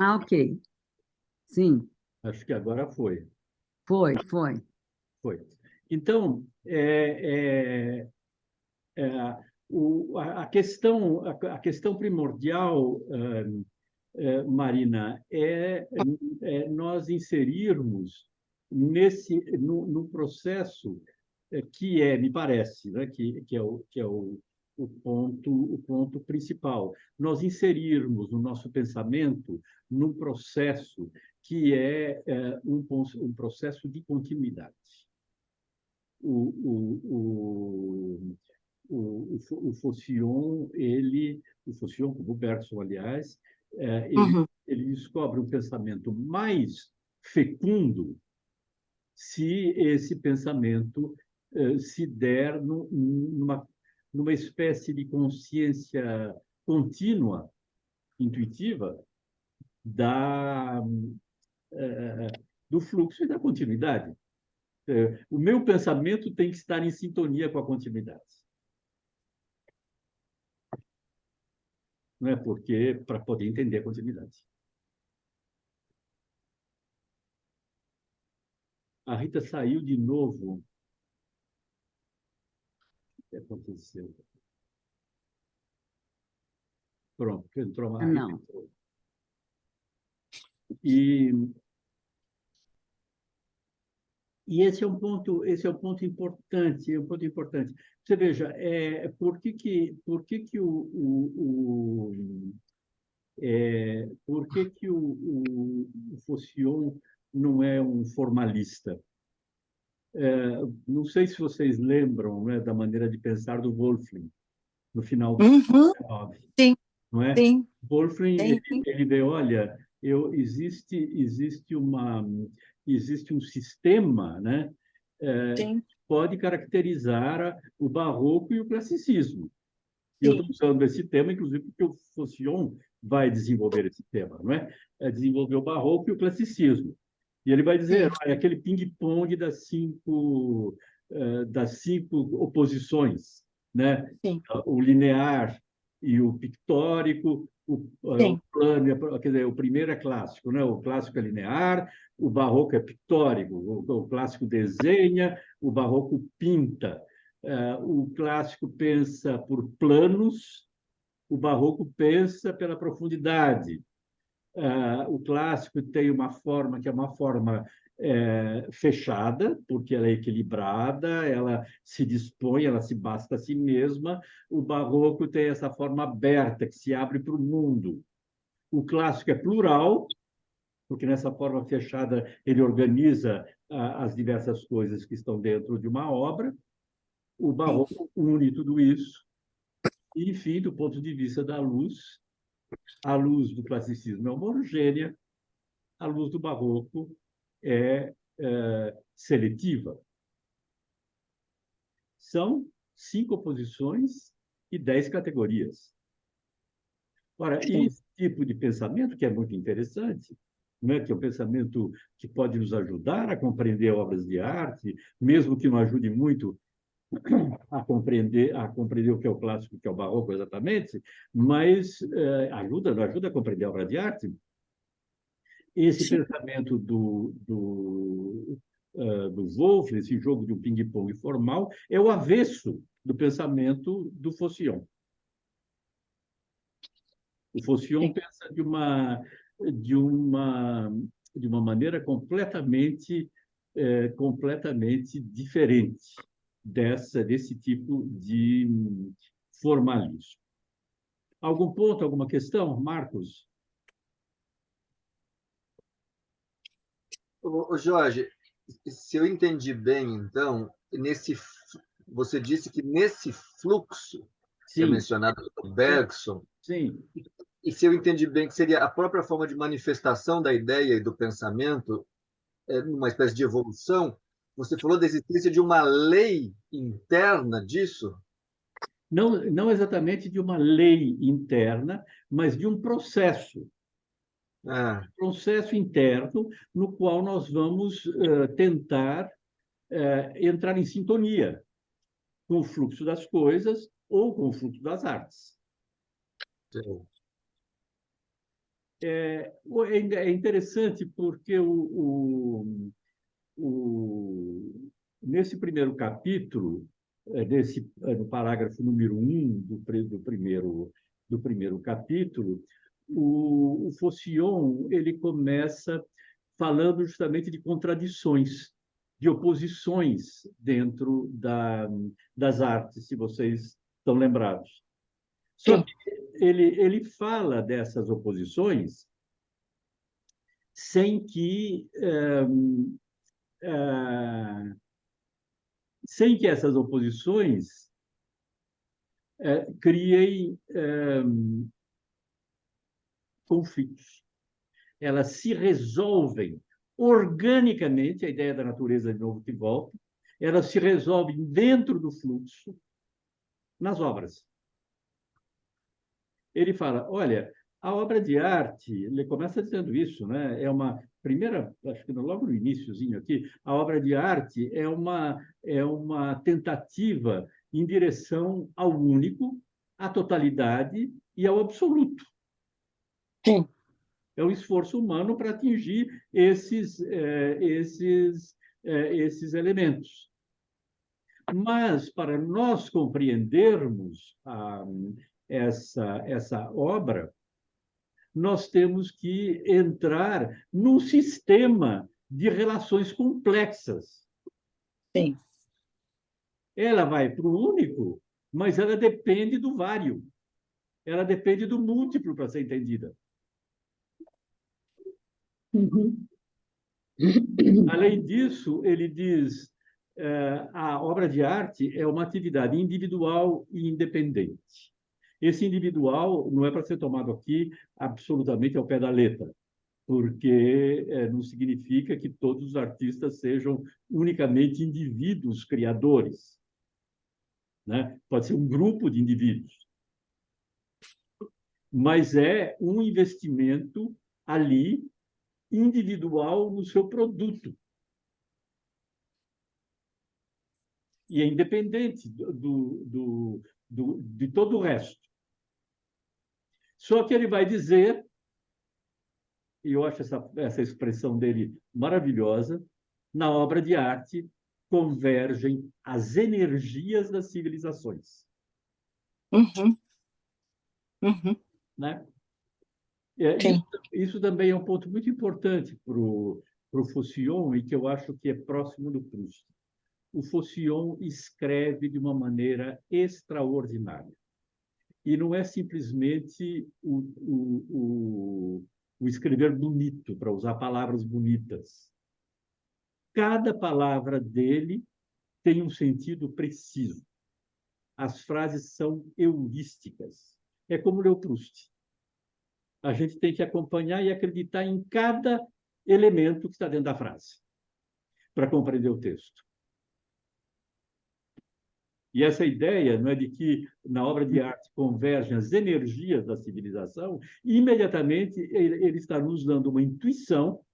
Ah, ok. Sim, Acho que agora foi. foi. Foi. Então, a questão primordial, Marina, é nós inserirmos no processo que me parece, né, que é o ponto principal. Nós inserirmos no nosso pensamento num processo que um processo de continuidade. O, o Faucillon, o Faucillon, como o Bergson, aliás, Uhum. ele descobre um pensamento mais fecundo se esse pensamento se der numa espécie de consciência contínua, intuitiva, da, do fluxo e da continuidade. O meu pensamento tem que estar em sintonia com a continuidade. Não é porque para poder entender a continuidade. A Rita saiu de novo. O que aconteceu? Pronto, entrou Ah, a Rita. não. Entrou. E, esse é um ponto importante, é um ponto importante. Você veja, por que que o Faucillon não é um formalista? Não sei se vocês lembram, né, da maneira de pensar do Wolfling no final do século Uhum. XIX, Sim, não é? sim, Wolfling sim, ele vê, olha, existe um sistema, né, sim, que pode caracterizar o barroco e o classicismo. E eu estou sim, usando esse tema, inclusive, porque o Faucillon vai desenvolver esse tema, não é? Desenvolver o barroco e o classicismo. E ele vai dizer, sim, olha, aquele ping-pong das cinco oposições, né? sim, O linear e o pictórico, o sim, plano, quer dizer, o primeiro é clássico, né? O clássico é linear, o barroco é pictórico, o clássico desenha, o barroco pinta. O clássico pensa por planos, o barroco pensa pela profundidade. O clássico tem uma forma que é uma forma fechada, porque ela é equilibrada, ela se dispõe, ela se basta a si mesma. O barroco tem essa forma aberta, que se abre para o mundo. O clássico é plural, porque nessa forma fechada ele organiza as diversas coisas que estão dentro de uma obra. O sim, barroco une tudo isso. E, enfim, do ponto de vista da luz, a luz do classicismo é homogênea, a luz do barroco é seletiva. São 5 oposições e 10 categorias. Ora, sim. esse tipo de pensamento, que é muito interessante, né, que é um pensamento que pode nos ajudar a compreender obras de arte, mesmo que não ajude muito a compreender o que é o clássico, o que é o barroco exatamente, mas ajuda a compreender a obra de arte. Esse Sim. pensamento do Wolff, esse jogo de um ping-pong formal, é o avesso do pensamento do Faucillon. O Faucillon Sim. pensa de uma, de uma maneira completamente diferente desse tipo de formalismo. Algum ponto, alguma questão, Marcos? Ô, Jorge, se eu entendi bem, então, você disse que nesse fluxo que é Sim, mencionado pelo sim, Bergson, sim. e se eu entendi bem que seria a própria forma de manifestação da ideia e do pensamento, numa espécie de evolução, você falou da existência de uma lei interna disso? Não, não exatamente de uma lei interna, mas de um Ah, processo interno no qual nós vamos tentar entrar em sintonia com o fluxo das coisas ou com o fluxo das artes. sim. É interessante porque nesse primeiro capítulo, no parágrafo número 1 do primeiro capítulo, o Faucillon ele começa falando justamente de contradições, de oposições dentro das artes, se vocês estão lembrados. Só que ele fala dessas oposições sem que essas oposições criem conflitos. Elas se resolvem organicamente, a ideia da natureza, de novo, que volta, elas se resolvem dentro do fluxo, nas obras. Ele fala, olha, a obra de arte, ele começa dizendo isso, né? É uma primeira, acho que logo no iniciozinho aqui, a obra de arte é uma tentativa em direção ao único, à totalidade e ao absoluto. Sim. É um esforço humano para atingir esses elementos. Mas, para nós compreendermos essa obra, nós temos que entrar num sistema de relações complexas. Sim. Ela vai para o único, mas ela depende do vário. Ela depende do múltiplo para ser entendida. Uhum. Além disso, ele diz a obra de arte é uma atividade individual e independente. Esse individual não é para ser tomado aqui absolutamente ao pé da letra, porque não significa que todos os artistas sejam unicamente indivíduos criadores, né? Pode ser um grupo de indivíduos, mas é um investimento ali individual no seu produto. E é independente de todo o resto. Só que ele vai dizer, e eu acho essa expressão dele maravilhosa, na obra de arte convergem as energias das civilizações. Uhum. Uhum. Né? Isso também é um ponto muito importante para o Faucillon e que eu acho que é próximo do Proust. O Faucillon escreve de uma maneira extraordinária. E não é simplesmente o escrever bonito, para usar palavras bonitas. Cada palavra dele tem um sentido preciso. As frases são heurísticas. É como ler o Proust. A gente tem que acompanhar e acreditar em cada elemento que está dentro da frase, para compreender o texto. E essa ideia não é de que na obra de arte convergem as energias da civilização, imediatamente ele está nos dando uma intuição,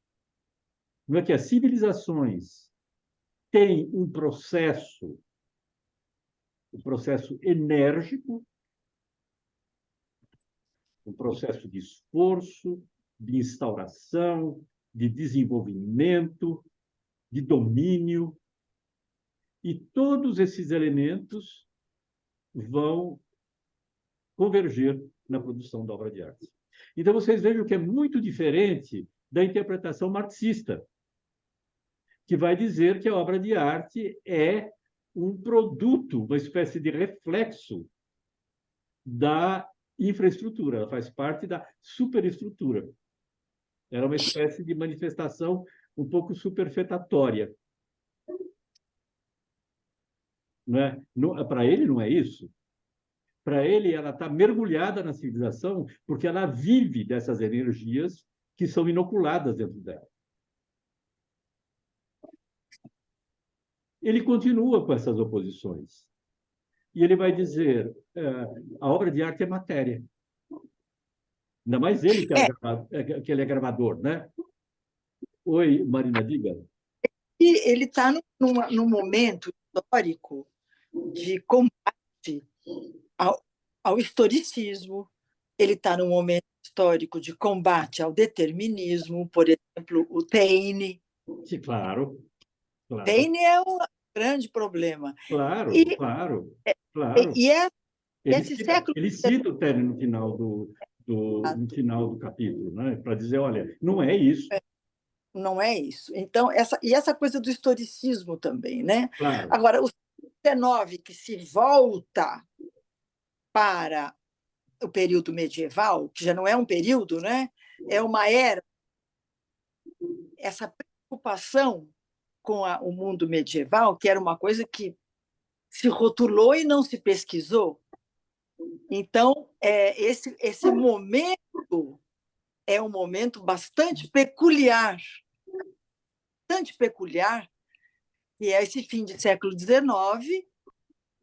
não é que as civilizações têm um processo enérgico, um processo de esforço, de instauração, de desenvolvimento, de domínio, e todos esses elementos vão converger na produção da obra de arte. Então, vocês vejam que é muito diferente da interpretação marxista, que vai dizer que a obra de arte é um produto, uma espécie de reflexo da infraestrutura, ela faz parte da superestrutura. Era uma espécie de manifestação um pouco superfetatória. Para ele, não é isso. Para ele, ela está mergulhada na civilização porque ela vive dessas energias que são inoculadas dentro dela. Ele continua com essas oposições. E ele vai dizer, a obra de arte é matéria. Ainda mais ele, que ele é gravador, né? Oi, Marina, diga. E ele está num momento histórico de combate ao historicismo, ele está num momento histórico de combate ao determinismo, por exemplo, o Taine. Sim, claro, claro, Taine é um grande problema. claro, E, claro, claro. e Ele esse cita, século ele cita o Taine no final no final do capítulo, né? Para dizer, olha, não é isso. não é isso. Então, essa coisa do historicismo também, né? Claro, Agora, o XIX, que se volta para o período medieval, que já não é um período, né? É uma era, essa preocupação com o mundo medieval, que era uma coisa que se rotulou e não se pesquisou. Então, esse momento é um momento bastante peculiar, que é esse fim de século XIX,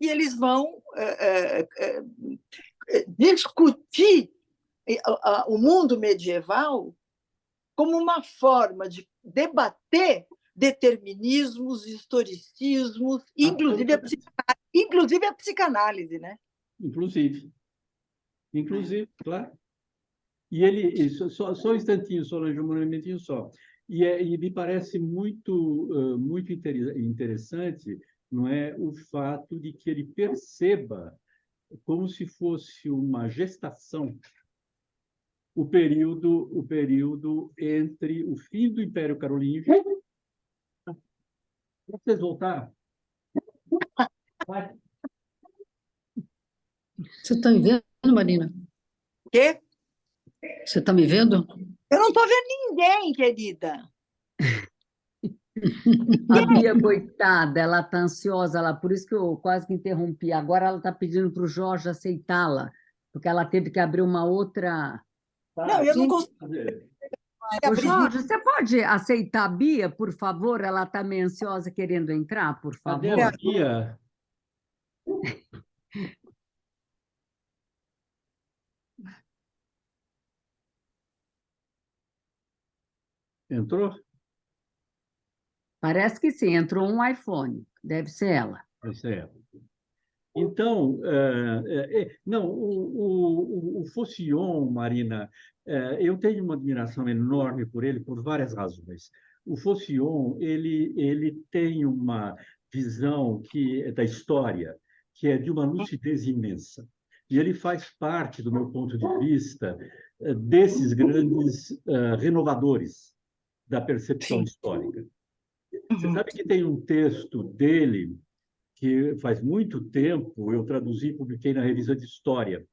e eles vão discutir o mundo medieval como uma forma de debater determinismos, historicismos, inclusive a psicanálise, né? inclusive, claro. E ele, só um instantinho, Solange, um momentinho só. E me parece muito interessante, não é, o fato de que ele perceba, como se fosse uma gestação, o período entre o fim do Império Carolíngio. Para vocês voltar? Vai. Você está me vendo, Marina? Quê? Você está me vendo? Eu não estou vendo ninguém, querida. A Bia, coitada, ela está ansiosa, por isso que eu quase que interrompi. Agora ela está pedindo para o Jorge aceitá-la, porque ela teve que abrir uma outra. Não, eu não consigo Ô, abrir. Jorge, você pode aceitar a Bia, por favor? Ela está meio ansiosa querendo entrar, por Cadê favor. a Bia? Entrou? Parece que sim, entrou um iPhone, deve ser ela. Essa é ela. Então, não, o Faucillon, Marina, eu tenho uma admiração enorme por ele por várias razões. O Faucillon, ele tem uma visão da história que é de uma lucidez imensa. E ele faz parte, do meu ponto de vista, desses grandes renovadores da percepção Sim. histórica. Você sabe que tem um texto dele que faz muito tempo eu traduzi e publiquei na revista de História,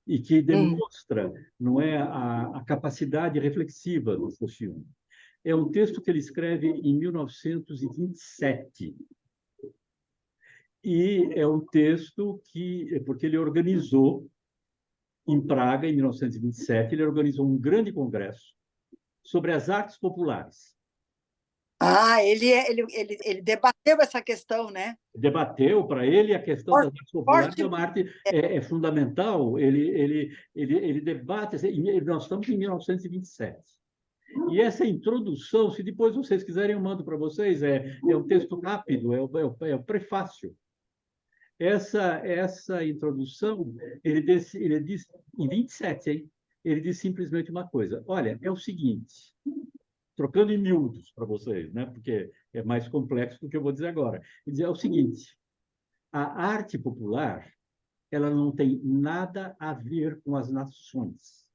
e que demonstra, não é, a capacidade reflexiva do Faucillon. É um texto que ele escreve em 1927. E é um texto porque ele organizou, em Praga, em 1927, ele organizou um grande congresso sobre as artes populares. Ele debateu essa questão, né? Debateu, para ele, a questão das artes populares é uma arte fundamental. Ele debate. Nós estamos em 1927. E essa introdução, se depois vocês quiserem, eu mando para vocês, é um texto rápido, é o prefácio. Essa introdução, ele diz em 27, hein? Ele diz simplesmente uma coisa: olha, é o seguinte, trocando em miúdos para vocês, né? Porque é mais complexo do que eu vou dizer agora. Ele diz, é o seguinte: a arte popular, ela não tem nada a ver com as nações.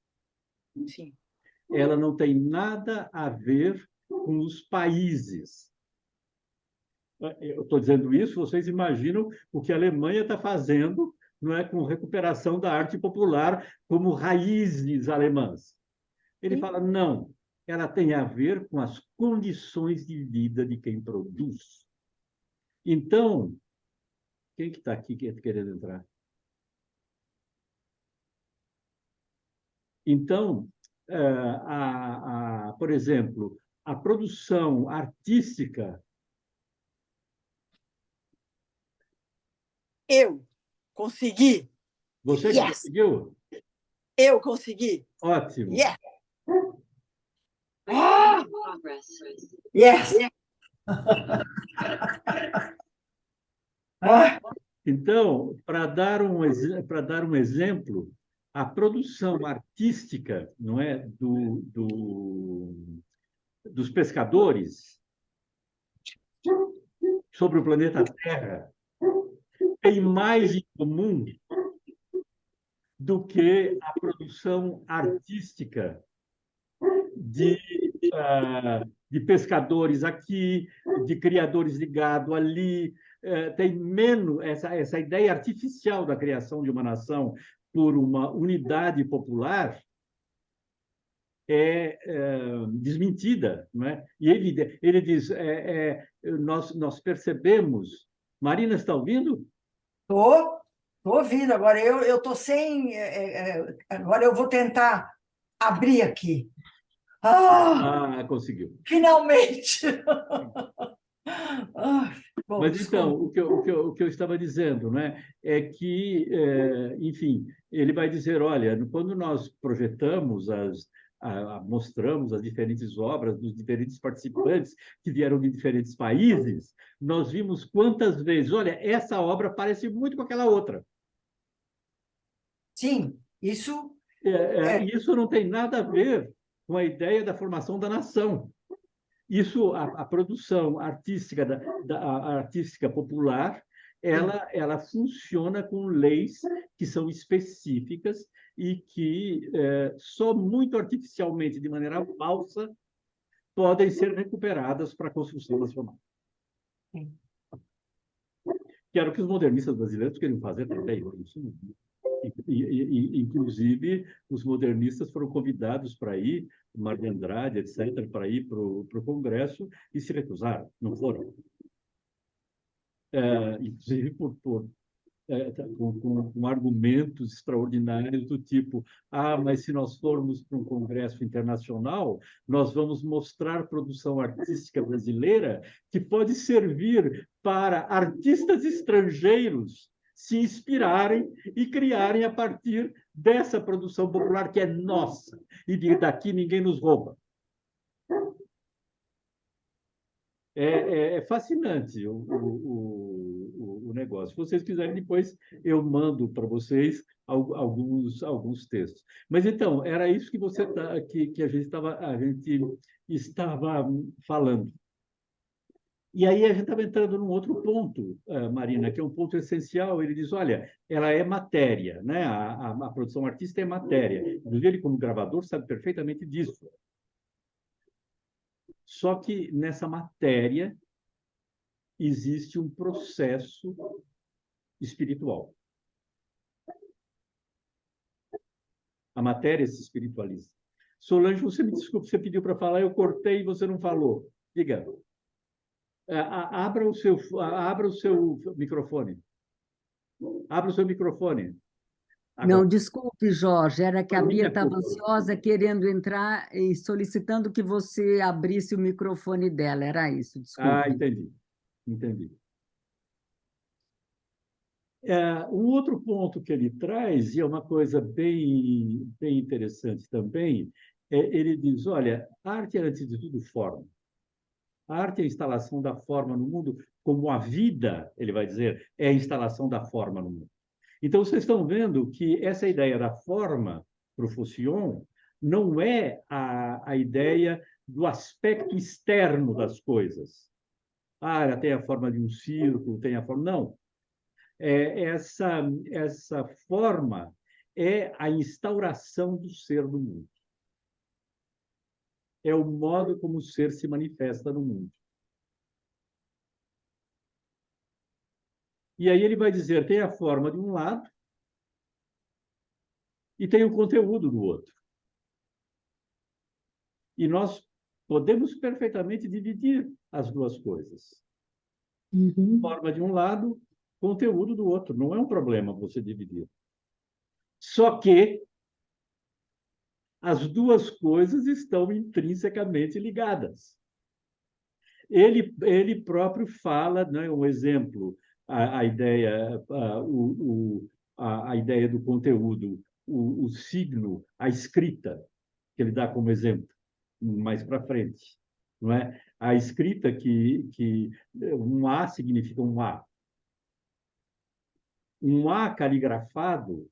Sim. Ela não tem nada a ver com os países. Eu estou dizendo isso, vocês imaginam o que a Alemanha está fazendo, não é, com recuperação da arte popular como raízes alemãs. Ele fala, não, ela tem a ver com as condições de vida de quem produz. Então, quem que está aqui querendo entrar? Então, por exemplo, a produção artística. Eu consegui. Você que conseguiu? Eu consegui. Ótimo. Yes. Ah! Yes. Então, para dar um exemplo, a produção artística, não é, dos pescadores sobre o planeta Terra tem mais em comum do que a produção artística de, de pescadores aqui, de criadores de gado ali. Tem menos essa ideia artificial da criação de uma nação por uma unidade popular desmentida, não é? E ele diz, nós percebemos. Marina, está ouvindo? Tô ouvindo. Agora eu tô sem. Agora eu vou tentar abrir aqui. Conseguiu. Finalmente! Bom, Mas então, desculpa. o que eu estava dizendo, né, é que, enfim, ele vai dizer, olha, quando nós projetamos mostramos as diferentes obras dos diferentes participantes que vieram de diferentes países, nós vimos quantas vezes, olha, essa obra parece muito com aquela outra. Sim, isso Isso não tem nada a ver com a ideia da formação da nação. Isso, a produção artística a artística popular, ela funciona com leis que são específicas e que só muito artificialmente, de maneira falsa, podem ser recuperadas para a construção nacional. Que era o que os modernistas brasileiros queriam fazer também. Isso, inclusive, os modernistas foram convidados para ir, Mar de Andrade, etc., para ir para o Congresso e se recusaram, não foram. Inclusive com argumentos extraordinários do tipo: mas se nós formos para um congresso internacional, nós vamos mostrar produção artística brasileira que pode servir para artistas estrangeiros se inspirarem e criarem a partir dessa produção popular que é nossa, e daqui ninguém nos rouba. É fascinante o negócio. Se vocês quiserem, depois eu mando para vocês alguns textos. Mas então, era isso que que a gente estava falando. E aí a gente estava entrando num outro ponto, Marina, que é um ponto essencial. Ele diz, olha, ela é matéria, né? A produção artística é matéria. Inclusive, ele, como gravador, sabe perfeitamente disso. Só que nessa matéria existe um processo espiritual. A matéria se espiritualiza. Solange, você me desculpe, você pediu para falar, eu cortei e você não falou. Diga. Abra o seu microfone. Abra o seu microfone. Agora. Não, desculpe, Jorge, era que a Por Bia minha estava culpa. ansiosa, querendo entrar e solicitando que você abrisse o microfone dela, era isso, desculpe. Entendi. Um outro ponto que ele traz, e é uma coisa bem interessante também, ele diz, olha, a arte é, antes de tudo, forma. A arte é a instalação da forma no mundo, como a vida, ele vai dizer, é a instalação da forma no mundo. Então, vocês estão vendo que essa ideia da forma, para o Faucillon, não é a ideia do aspecto externo das coisas. Ela tem a forma de um círculo, tem a forma... Não. Essa forma é a instauração do ser no mundo. É o modo como o ser se manifesta no mundo. E aí ele vai dizer, tem a forma de um lado e tem o conteúdo do outro. E nós podemos perfeitamente dividir as duas coisas. Forma de um lado, conteúdo do outro. Não é um problema você dividir. Só que as duas coisas estão intrinsecamente ligadas. Ele próprio fala, né, um exemplo, a ideia do conteúdo, o signo, a escrita, que ele dá como exemplo, mais para frente. Não é? A escrita que um A significa um A. Um A caligrafado,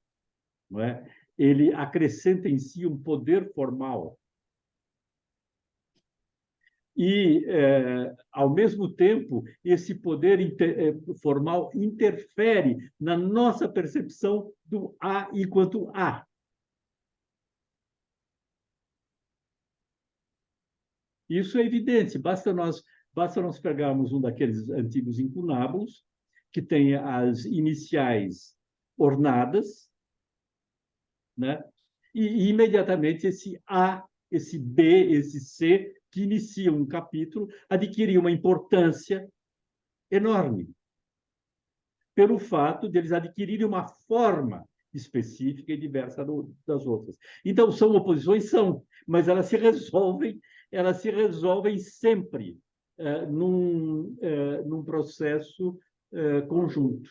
não é? ele acrescenta em si um poder formal. E, ao mesmo tempo, esse poder formal interfere na nossa percepção do A enquanto A. Isso é evidente, basta nós pegarmos um daqueles antigos incunábulos, que tem as iniciais ornadas, né? E imediatamente esse A, esse B, esse C, que iniciam um capítulo, adquiriam uma importância enorme, pelo fato de eles adquirirem uma forma específica e diversa das outras. Então, são oposições? São, mas elas se resolvem sempre num processo conjunto.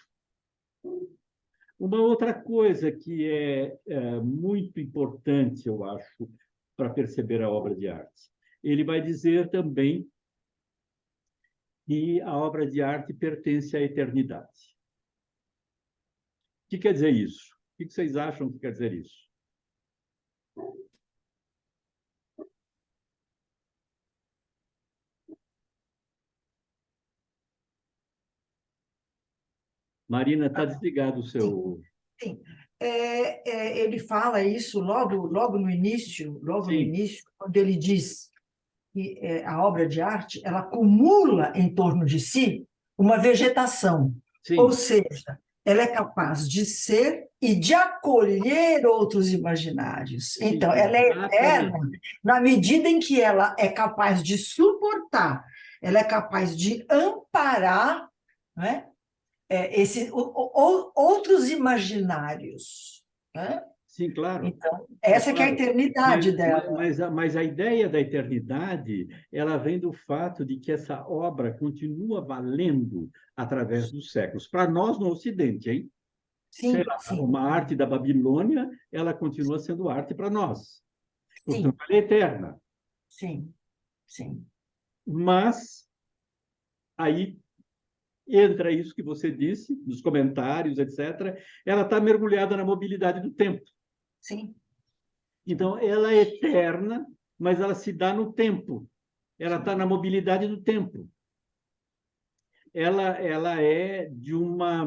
Uma outra coisa que é muito importante, eu acho, para perceber a obra de arte. Ele vai dizer também que a obra de arte pertence à eternidade. O que quer dizer isso? O que vocês acham que quer dizer isso? Marina, está desligado o seu... Sim. Ele fala isso logo no início, Sim. quando ele diz que a obra de arte ela acumula em torno de si uma vegetação, Sim. ou seja, ela é capaz de ser e de acolher outros imaginários. Então, ela é eterna na medida em que ela é capaz de suportar, ela é capaz de amparar, né? Outros imaginários, né? Sim, claro. Então, essa que é a eternidade dela. Mas a ideia da eternidade, ela vem do fato de que essa obra continua valendo através dos séculos. Para nós, no Ocidente, hein? Sim, Sei lá, sim. uma arte da Babilônia, ela continua sendo arte para nós. Portanto, Sim. ela é eterna. Sim, sim. Mas aí entra isso que você disse, nos comentários, etc. Ela está mergulhada na mobilidade do tempo. Sim. Então, ela é eterna, mas ela se dá no tempo. Ela está na mobilidade do tempo. Ela é de uma...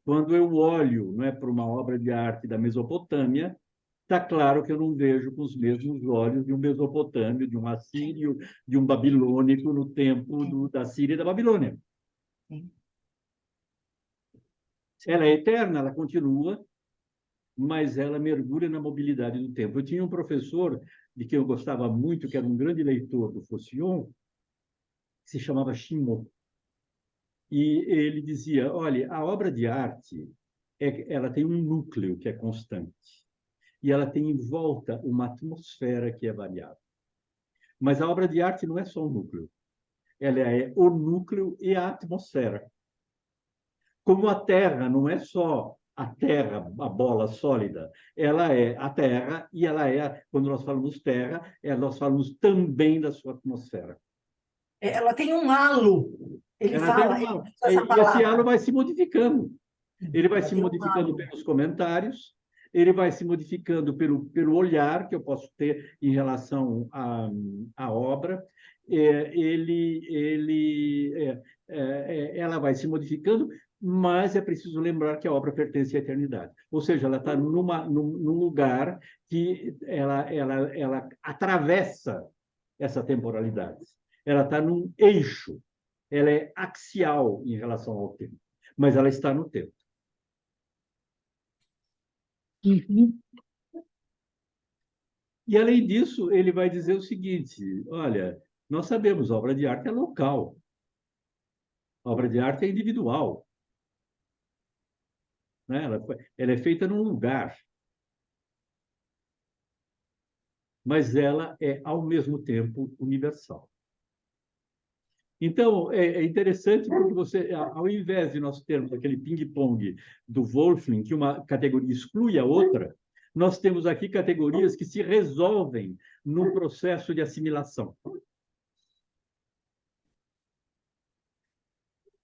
quando eu olho, não é, para uma obra de arte da Mesopotâmia, está claro que eu não vejo com os mesmos olhos de um mesopotâmio, de um assírio, de um babilônico no tempo da Síria e da Babilônia. Sim. Ela é eterna, ela continua, mas ela mergulha na mobilidade do tempo. Eu tinha um professor de quem eu gostava muito, que era um grande leitor do Faucillon, que se chamava Chimot. E ele dizia, olha, a obra de arte, ela tem um núcleo que é constante, e ela tem em volta uma atmosfera que é variável. Mas a obra de arte não é só o núcleo, ela é o núcleo e a atmosfera. Como a Terra não é só a Terra, a bola sólida, ela é a Terra e ela é, quando nós falamos Terra, nós falamos também da sua atmosfera. Ela tem um halo. Ele Ela fala, tem um halo. ele usa essa E esse palavra. halo vai se modificando. Ele vai Ela se tem um modificando halo. pelos comentários, ele vai se modificando pelo olhar que eu posso ter em relação à obra. Ela vai se modificando, mas é preciso lembrar que a obra pertence à eternidade. Ou seja, ela está num lugar que ela atravessa essa temporalidade. Ela está num eixo, ela é axial em relação ao tempo, mas ela está no tempo. Uhum. E, além disso, ele vai dizer o seguinte, olha, nós sabemos, a obra de arte é local, a obra de arte é individual, né? Ela é feita num lugar, mas ela é, ao mesmo tempo, universal. Então, é interessante porque você, ao invés de nós termos aquele ping-pong do Wolfling, que uma categoria exclui a outra, nós temos aqui categorias que se resolvem no processo de assimilação.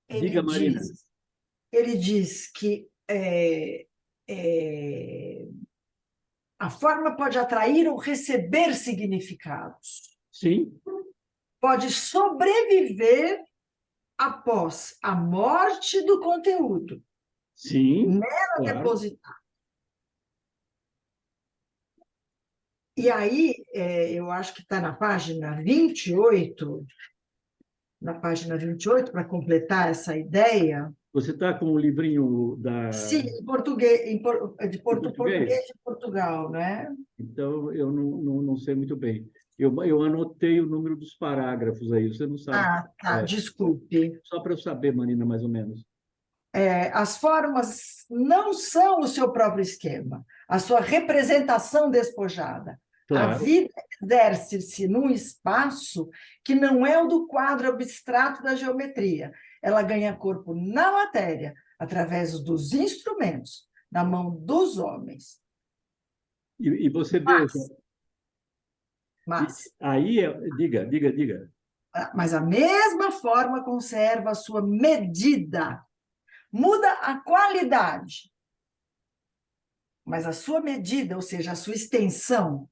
Diga, Marina. Ele diz que a forma pode atrair ou receber significados, Sim, pode sobreviver após a morte do conteúdo, sim, nela claro. depositar. E aí, eu acho que está na página 28, para completar essa ideia. Você está com o livrinho Sim, em português, de em português? português de Portugal, né? Então, eu não sei muito bem. Eu anotei o número dos parágrafos aí, você não sabe. Ah, tá, É, desculpe. só para eu saber, Marina, mais ou menos. As formas não são o seu próprio esquema, a sua representação despojada. A Claro. vida exerce-se num espaço que não é o do quadro abstrato da geometria. Ela ganha corpo na matéria, através dos instrumentos, na mão dos homens. E você veja, Mas, aí, diga. mas a mesma forma conserva a sua medida. Muda a qualidade, mas a sua medida, ou seja, a sua extensão,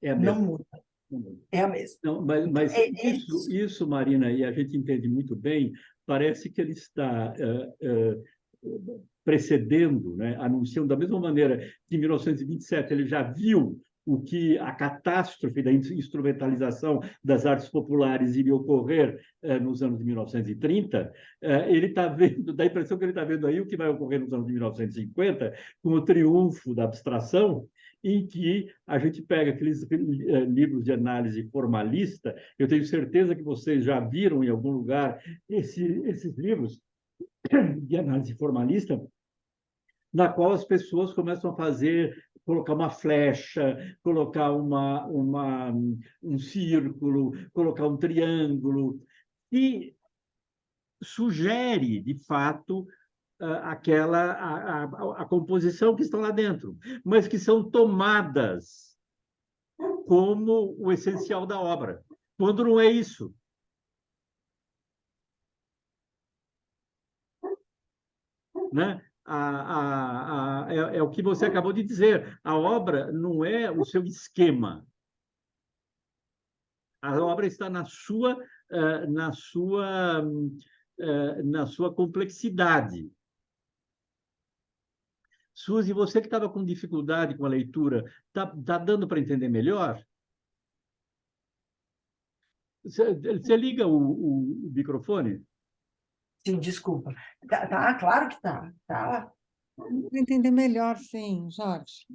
É a não mesma. muda. É a mesma. Não, mas É isso, Marina, e a gente entende muito bem, parece que ele está precedendo, né, anunciando da mesma maneira que em 1927 ele já viu o que a catástrofe da instrumentalização das artes populares iria ocorrer nos anos de 1930, ele está vendo, dá a impressão que ele está vendo aí o que vai ocorrer nos anos de 1950, com o triunfo da abstração, em que a gente pega aqueles livros de análise formalista. Eu tenho certeza que vocês já viram em algum lugar esses livros de análise formalista, na qual as pessoas começam a colocar uma flecha, colocar um círculo, colocar um triângulo, e sugere, de fato, a composição que estão lá dentro, mas que são tomadas como o essencial da obra, quando não é isso. Né? É o que você acabou de dizer. A obra não é o seu esquema. A obra está na sua complexidade. Suzy, você que estava com dificuldade com a leitura, tá dando para entender melhor? Você liga o microfone? Sim, desculpa. Claro que tá. Vou entender melhor, sim, Jorge.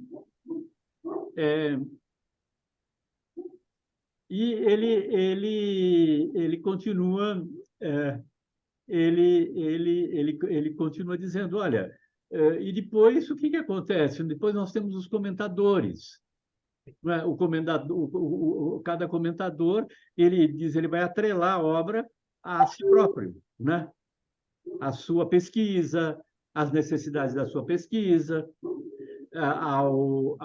E ele continua, ele continua dizendo, olha, e depois o que acontece? Depois nós temos os comentadores. Né? Cada comentador, ele vai atrelar a obra a si próprio, né? A sua pesquisa, as necessidades da sua pesquisa, ao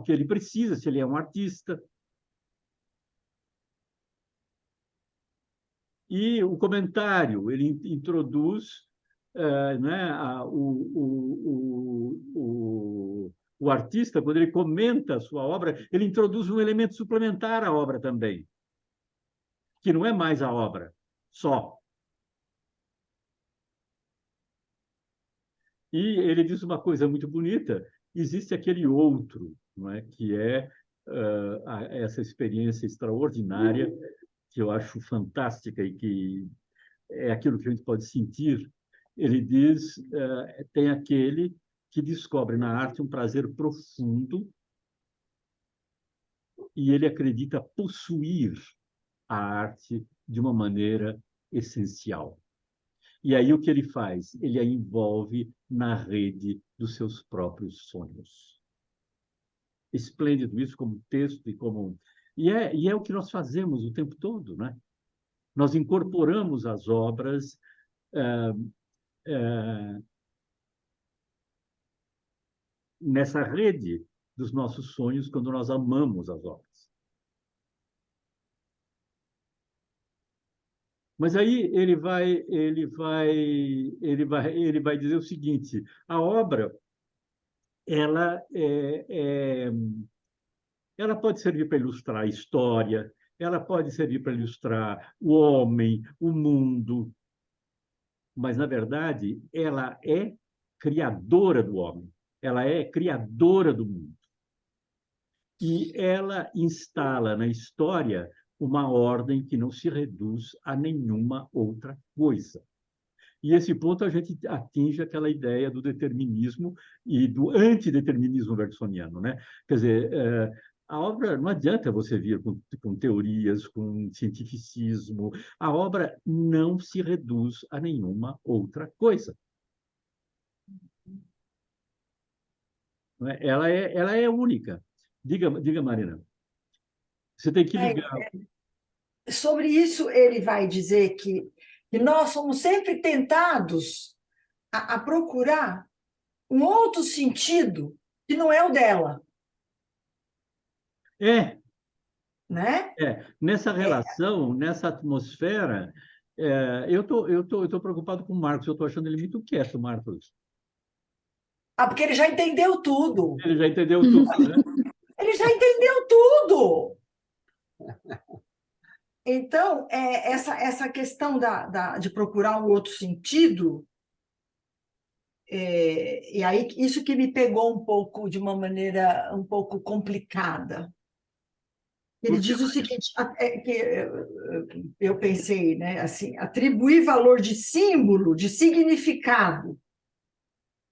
que ele precisa, se ele é um artista. E o comentário, ele introduz né, o artista, quando ele comenta a sua obra, ele introduz um elemento suplementar à obra também, que não é mais a obra só. E ele diz uma coisa muito bonita: existe aquele outro, não é? Que é essa experiência extraordinária, que eu acho fantástica e que é aquilo que a gente pode sentir. Ele diz, tem aquele que descobre na arte um prazer profundo e ele acredita possuir a arte de uma maneira essencial. E aí o que ele faz? Ele a envolve na rede dos seus próprios sonhos. Esplêndido isso como texto e como... E é o que nós fazemos o tempo todo, né? Nós incorporamos as obras nessa rede dos nossos sonhos quando nós amamos as obras. Mas aí ele vai dizer o seguinte: a obra ela ela pode servir para ilustrar a história, ela pode servir para ilustrar o homem, o mundo, mas na verdade ela é criadora do homem, ela é criadora do mundo. E ela instala na história uma ordem que não se reduz a nenhuma outra coisa. E esse ponto a gente atinge aquela ideia do determinismo e do antideterminismo bergsoniano, né? Quer dizer, a obra não adianta você vir com teorias, com cientificismo. A obra não se reduz a nenhuma outra coisa. Não é? Ela é única. Diga, Marina. Você tem que ligar. Sobre isso, ele vai dizer que nós somos sempre tentados a procurar um outro sentido que não é o dela, né? Nessa relação, nessa atmosfera, eu tô preocupado com o Marcos, eu estou achando ele muito quieto, Marcos. Ah, porque ele já entendeu tudo. Ele já entendeu tudo, né? Ele já entendeu tudo. Então, essa questão de procurar um outro sentido, e aí isso que me pegou um pouco de uma maneira um pouco complicada. Ele diz o seguinte, que eu pensei, né, assim, atribuir valor de símbolo, de significado,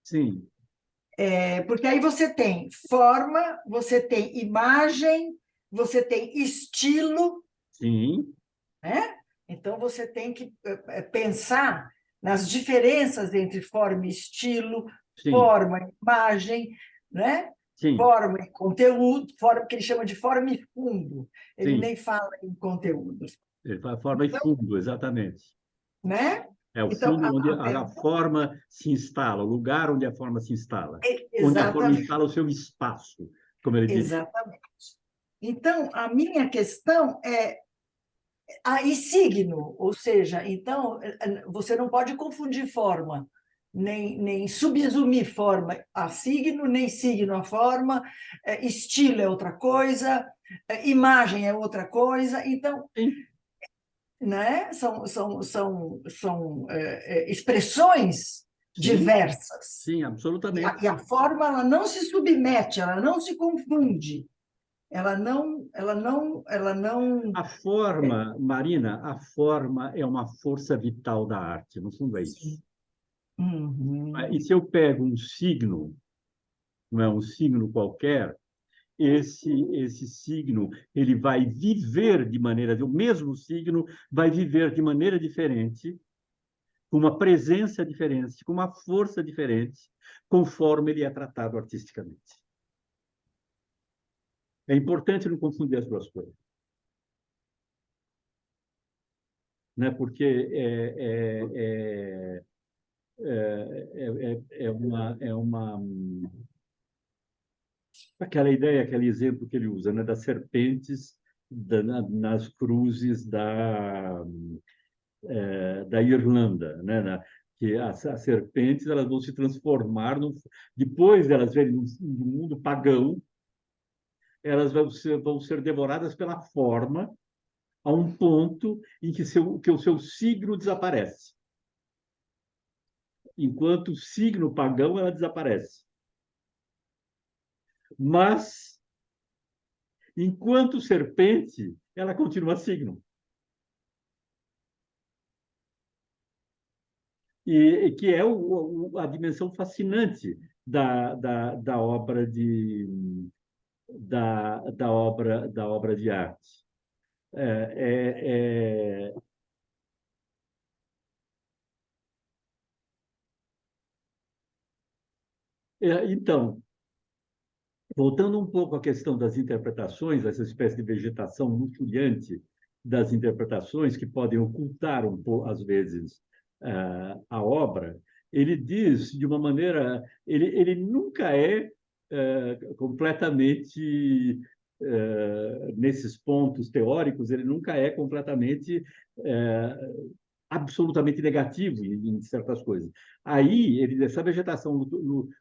Sim, porque aí você tem forma, você tem imagem, você tem estilo, sim, né? Então você tem que pensar nas diferenças entre forma e estilo, sim, forma e imagem, né? sim, Forma e conteúdo, forma que ele chama de forma e fundo. Ele sim. nem fala em conteúdo, Ele faz forma e fundo, exatamente. né? É o Então, fundo onde a forma se instala, o lugar onde a forma se instala, onde a forma exatamente, instala o seu espaço, como ele diz. exatamente. Então, a minha questão é e signo, ou seja, então você não pode confundir forma, nem subsumir forma a signo, nem signo a forma, estilo é outra coisa, imagem é outra coisa, então, Sim, né, são expressões sim, diversas. sim, E absolutamente. a forma ela não se submete, ela não se confunde, ela não. A forma, Marina, a forma é uma força vital da arte, no fundo é isso. E Uhum. se eu pego um signo, não é um signo qualquer, esse signo ele vai viver de maneira, o mesmo signo vai viver de maneira diferente, com uma presença diferente, com uma força diferente, conforme ele é tratado artisticamente. É importante não confundir as duas coisas, né? Porque é uma aquela ideia, aquele exemplo que ele usa, né, das serpentes nas cruzes da Irlanda, né, que as serpentes elas vão se transformar depois de elas verem no mundo pagão, elas vão ser devoradas pela forma a um ponto em que o seu signo desaparece. Enquanto o signo pagão ela desaparece. Mas enquanto serpente, ela continua signo. E que é a dimensão fascinante da obra da obra de arte. É, é, é... Então, voltando um pouco à questão das interpretações, essa espécie de vegetação luxuriante das interpretações que podem ocultar um pouco, às vezes, a obra, ele diz de uma maneira, ele nunca é completamente nesses pontos teóricos, ele nunca é completamente, absolutamente negativo em certas coisas. Aí, essa vegetação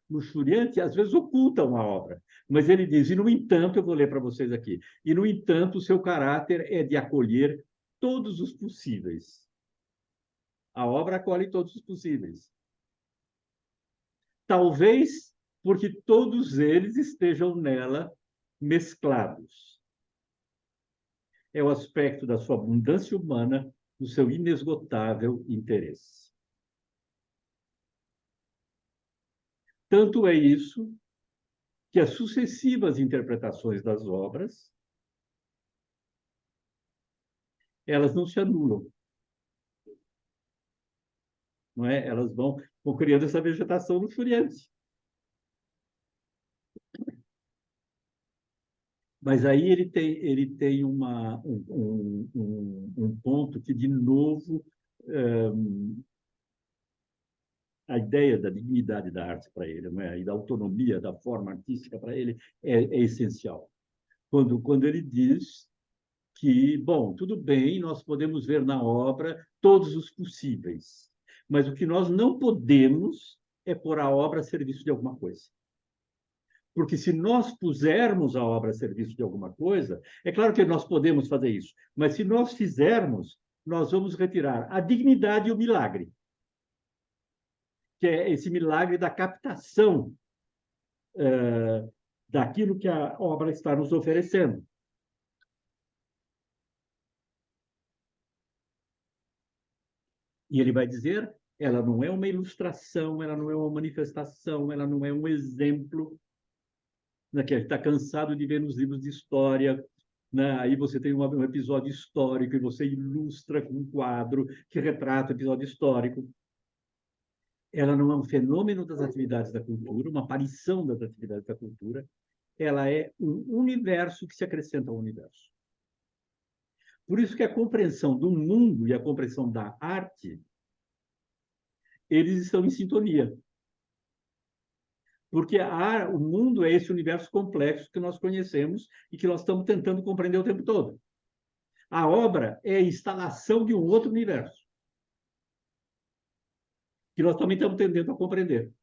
luxuriante, às vezes, oculta uma obra. Mas ele diz, e no entanto, eu vou ler para vocês aqui, e no entanto, o seu caráter é de acolher todos os possíveis. A obra acolhe todos os possíveis. Talvez porque todos eles estejam nela mesclados. É o aspecto da sua abundância humana, do seu inesgotável interesse. Tanto é isso que as sucessivas interpretações das obras, elas não se anulam. Não é? Elas vão criando essa vegetação luxuriante. Mas aí ele tem um ponto que, de novo, a ideia da dignidade da arte para ele, não é? E da autonomia da forma artística para ele é essencial. Quando ele diz que, bom, tudo bem, nós podemos ver na obra todos os possíveis, mas o que nós não podemos é pôr a obra a serviço de alguma coisa. Porque se nós pusermos a obra a serviço de alguma coisa, é claro que nós podemos fazer isso, mas se nós fizermos, nós vamos retirar a dignidade e o milagre, que é esse milagre da captação daquilo que a obra está nos oferecendo. E ele vai dizer, ela não é uma ilustração, ela não é uma manifestação, ela não é um exemplo, né, que a gente está cansado de ver nos livros de história, né? Aí você tem um episódio histórico e você ilustra com um quadro que retrata o episódio histórico. Ela não é um fenômeno das atividades da cultura, uma aparição das atividades da cultura, ela é um universo que se acrescenta ao universo. Por isso que a compreensão do mundo e a compreensão da arte, eles estão em sintonia. Porque o mundo é esse universo complexo que nós conhecemos e que nós estamos tentando compreender o tempo todo. A obra é a instalação de um outro universo, que nós também estamos tendendo a compreender.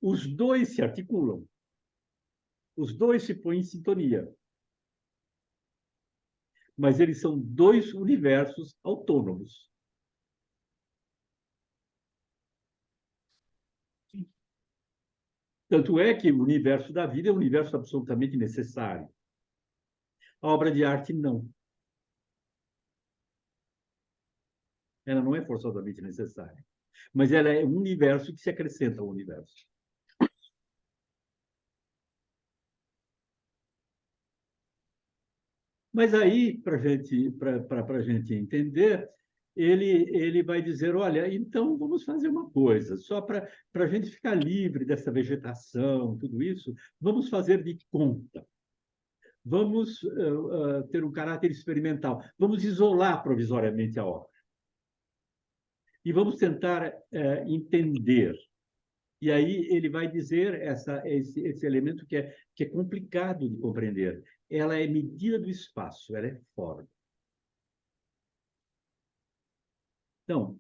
Os dois se articulam, os dois se põem em sintonia. Mas eles são dois universos autônomos. Tanto é que o universo da vida é um universo absolutamente necessário. A obra de arte, não. Ela não é forçosamente necessária. Mas ela é um universo que se acrescenta ao universo. Mas aí, para a gente entender, ele vai dizer, olha, então vamos fazer uma coisa, só para a gente ficar livre dessa vegetação, tudo isso, vamos fazer de conta. Vamos ter um caráter experimental. Vamos isolar provisoriamente a obra. E vamos tentar entender. E aí ele vai dizer esse elemento que é complicado de compreender. Ela é medida do espaço, ela é forma. Então,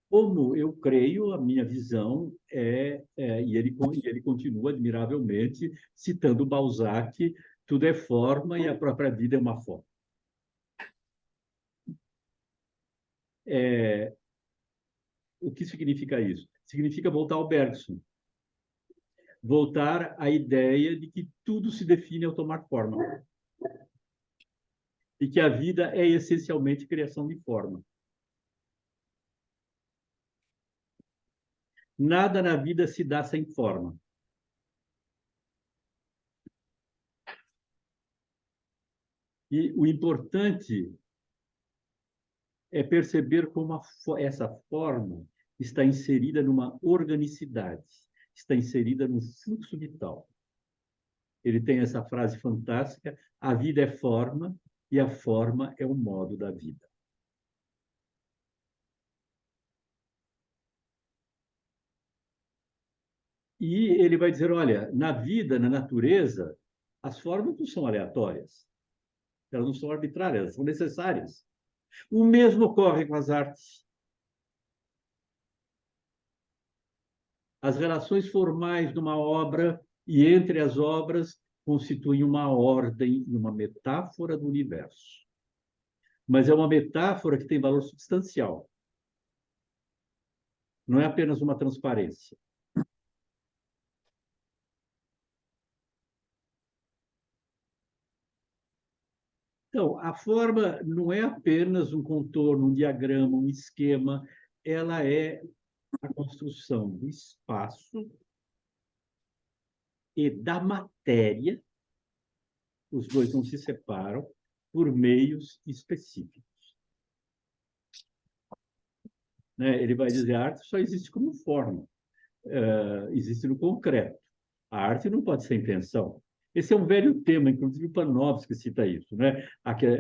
como eu creio, a minha visão e ele continua admiravelmente citando Balzac, tudo é forma e a própria vida é uma forma. O que significa isso? Significa voltar ao Bergson. Voltar à ideia de que tudo se define ao tomar forma. E que a vida é essencialmente criação de forma. Nada na vida se dá sem forma. E o importante é perceber como essa forma está inserida numa organicidade, está inserida num fluxo vital. Ele tem essa frase fantástica: a vida é forma e a forma é o modo da vida. E ele vai dizer, olha, na vida, na natureza, As formas não são aleatórias, elas não são arbitrárias, elas são necessárias. O mesmo ocorre com as artes. As relações formais de uma obra e entre as obras constituem uma ordem e uma metáfora do universo. Mas é uma metáfora que tem valor substancial. Não é apenas uma transparência. Então, a forma não é apenas um contorno, um diagrama, um esquema, ela é a construção do espaço e da matéria, os dois não se separam, por meios específicos. Né? Ele vai dizer, a arte só existe como forma, existe no concreto. A arte não pode ser intenção. Esse é um velho tema, inclusive o Panofsky cita isso, né?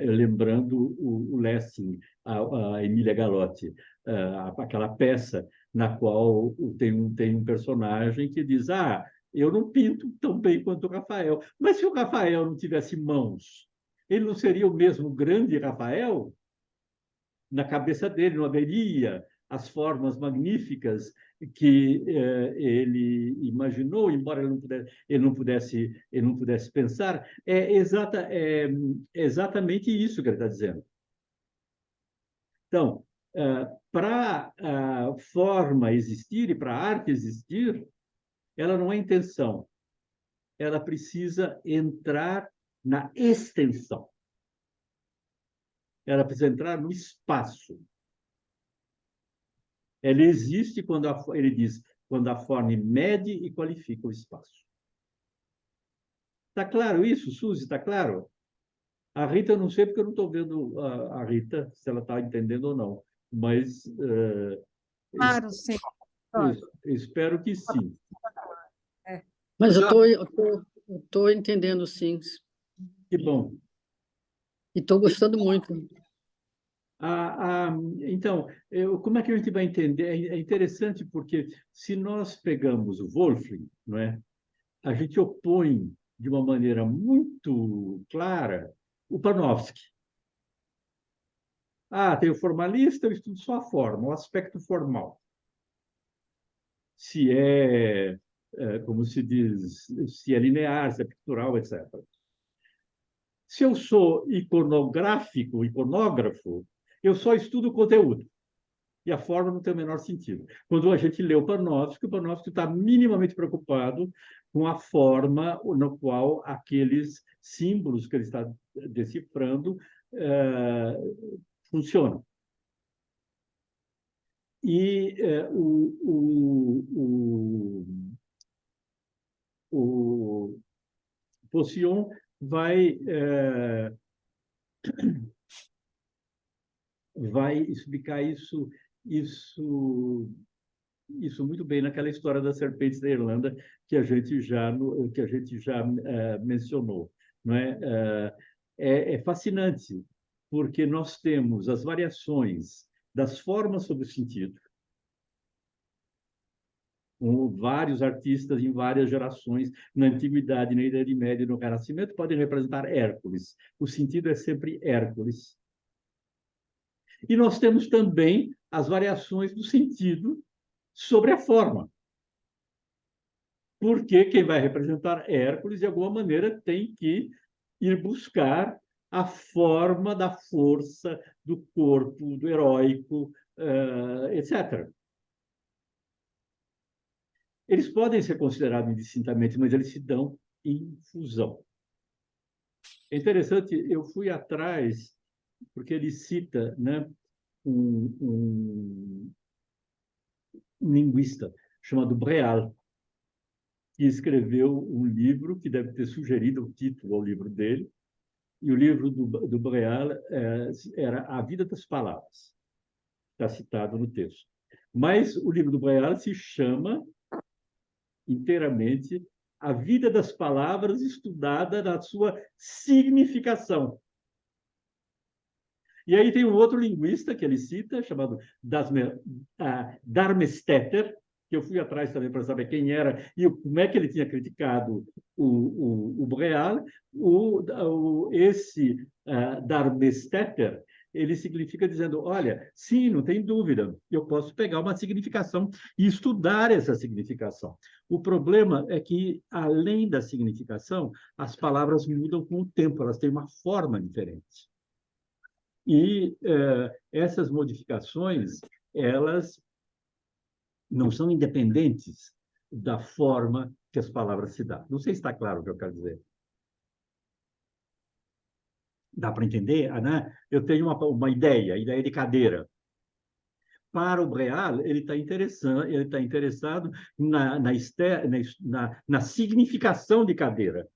Lembrando o Lessing, a Emília Galotti, aquela peça na qual tem um personagem que diz: eu não pinto tão bem quanto o Rafael. Mas se o Rafael não tivesse mãos, ele não seria o mesmo grande Rafael? Na cabeça dele não haveria as formas magníficas que ele imaginou, embora ele não pudesse pensar. É exatamente isso que ele está dizendo. Então, para a forma existir e para a arte existir, ela não é intenção, ela precisa entrar na extensão. Ela precisa entrar no espaço. Ela existe quando ele diz, quando a forma mede e qualifica o espaço. Está claro isso, Suzy? Está claro? A Rita, eu não sei porque eu não estou vendo a Rita, se ela está entendendo ou não, mas Claro, sim. espero que sim. Mas eu estou entendendo, sim. Que bom. E estou gostando muito. Então, como é que a gente vai entender? É interessante porque se nós pegamos o Wolfling, não é? A gente opõe de uma maneira muito clara o Panofsky. Tem o formalista, eu estudo só a forma, o aspecto formal. Se como se diz, se é linear, se é pictural, etc. Se eu sou iconógrafo, eu só estudo o conteúdo. E a forma não tem o menor sentido. Quando a gente lê o Panofsky está minimamente preocupado com a forma no qual aqueles símbolos que ele está decifrando funcionam. E o Possion vai explicar isso muito bem naquela história das serpentes da Irlanda que a gente já mencionou, não é? É fascinante porque nós temos as variações das formas sobre o sentido, com vários artistas em várias gerações, na Antiguidade, na Idade Média e no Renascimento, podem representar Hércules. O sentido é sempre Hércules. E nós temos também as variações do sentido sobre a forma. Porque quem vai representar Hércules, de alguma maneira, tem que ir buscar a forma da força, do corpo, do heróico, etc. Eles podem ser considerados indistintamente, mas eles se dão em fusão. É interessante, eu fui atrás, porque ele cita, né, um linguista chamado Breal, que escreveu um livro que deve ter sugerido o título ao livro dele, e o livro do Breal era A Vida das Palavras, está citado no texto. Mas o livro do Breal se chama inteiramente A Vida das Palavras estudada na sua significação. E aí tem um outro linguista que ele cita, chamado Darmestetter, que eu fui atrás também para saber quem era e como é que ele tinha criticado o Breal, esse Darmstädter, ele significa dizendo, olha, sim, não tem dúvida, eu posso pegar uma significação e estudar essa significação. O problema é que, além da significação, as palavras mudam com o tempo, elas têm uma forma diferente. E essas modificações, elas não são independentes da forma que as palavras se dão. Não sei se está claro o que eu quero dizer. Dá para entender? Né? Eu tenho uma ideia, a ideia de cadeira. Para o Breal, ele está interessado na significação de cadeira.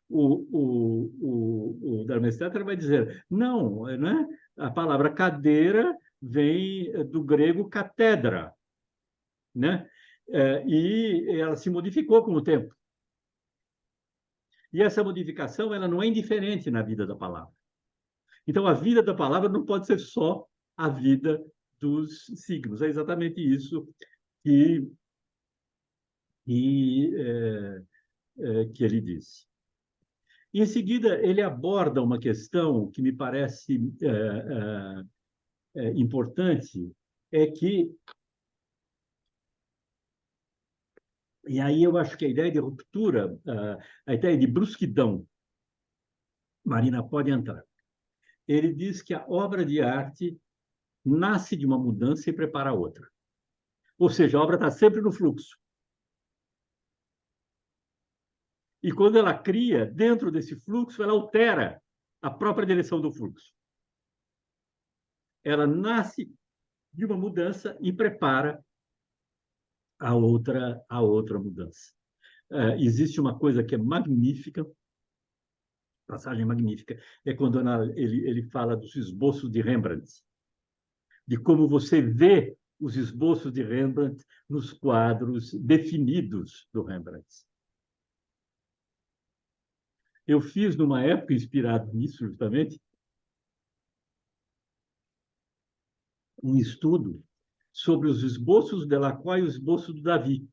O Darmstädter vai dizer, não, né? A palavra cadeira vem do grego catedra, né? E ela se modificou com o tempo. E essa modificação ela não é indiferente na vida da palavra. Então, a vida da palavra não pode ser só a vida dos signos. É exatamente isso que ele disse. Em seguida, ele aborda uma questão que me parece importante, é que, e aí eu acho que a ideia de ruptura, a ideia de brusquidão, Marina, pode entrar. Ele diz que a obra de arte nasce de uma mudança e prepara outra. Ou seja, a obra está sempre no fluxo. E quando ela cria, dentro desse fluxo, ela altera a própria direção do fluxo. Ela nasce de uma mudança e prepara a outra mudança. Existe uma coisa que é magnífica, passagem magnífica, é quando ele fala dos esboços de Rembrandt, de como você vê os esboços de Rembrandt nos quadros definidos do Rembrandt. Eu fiz, numa época, inspirado nisso, justamente, um estudo sobre os esboços de Delacroix e o esboço do Davi.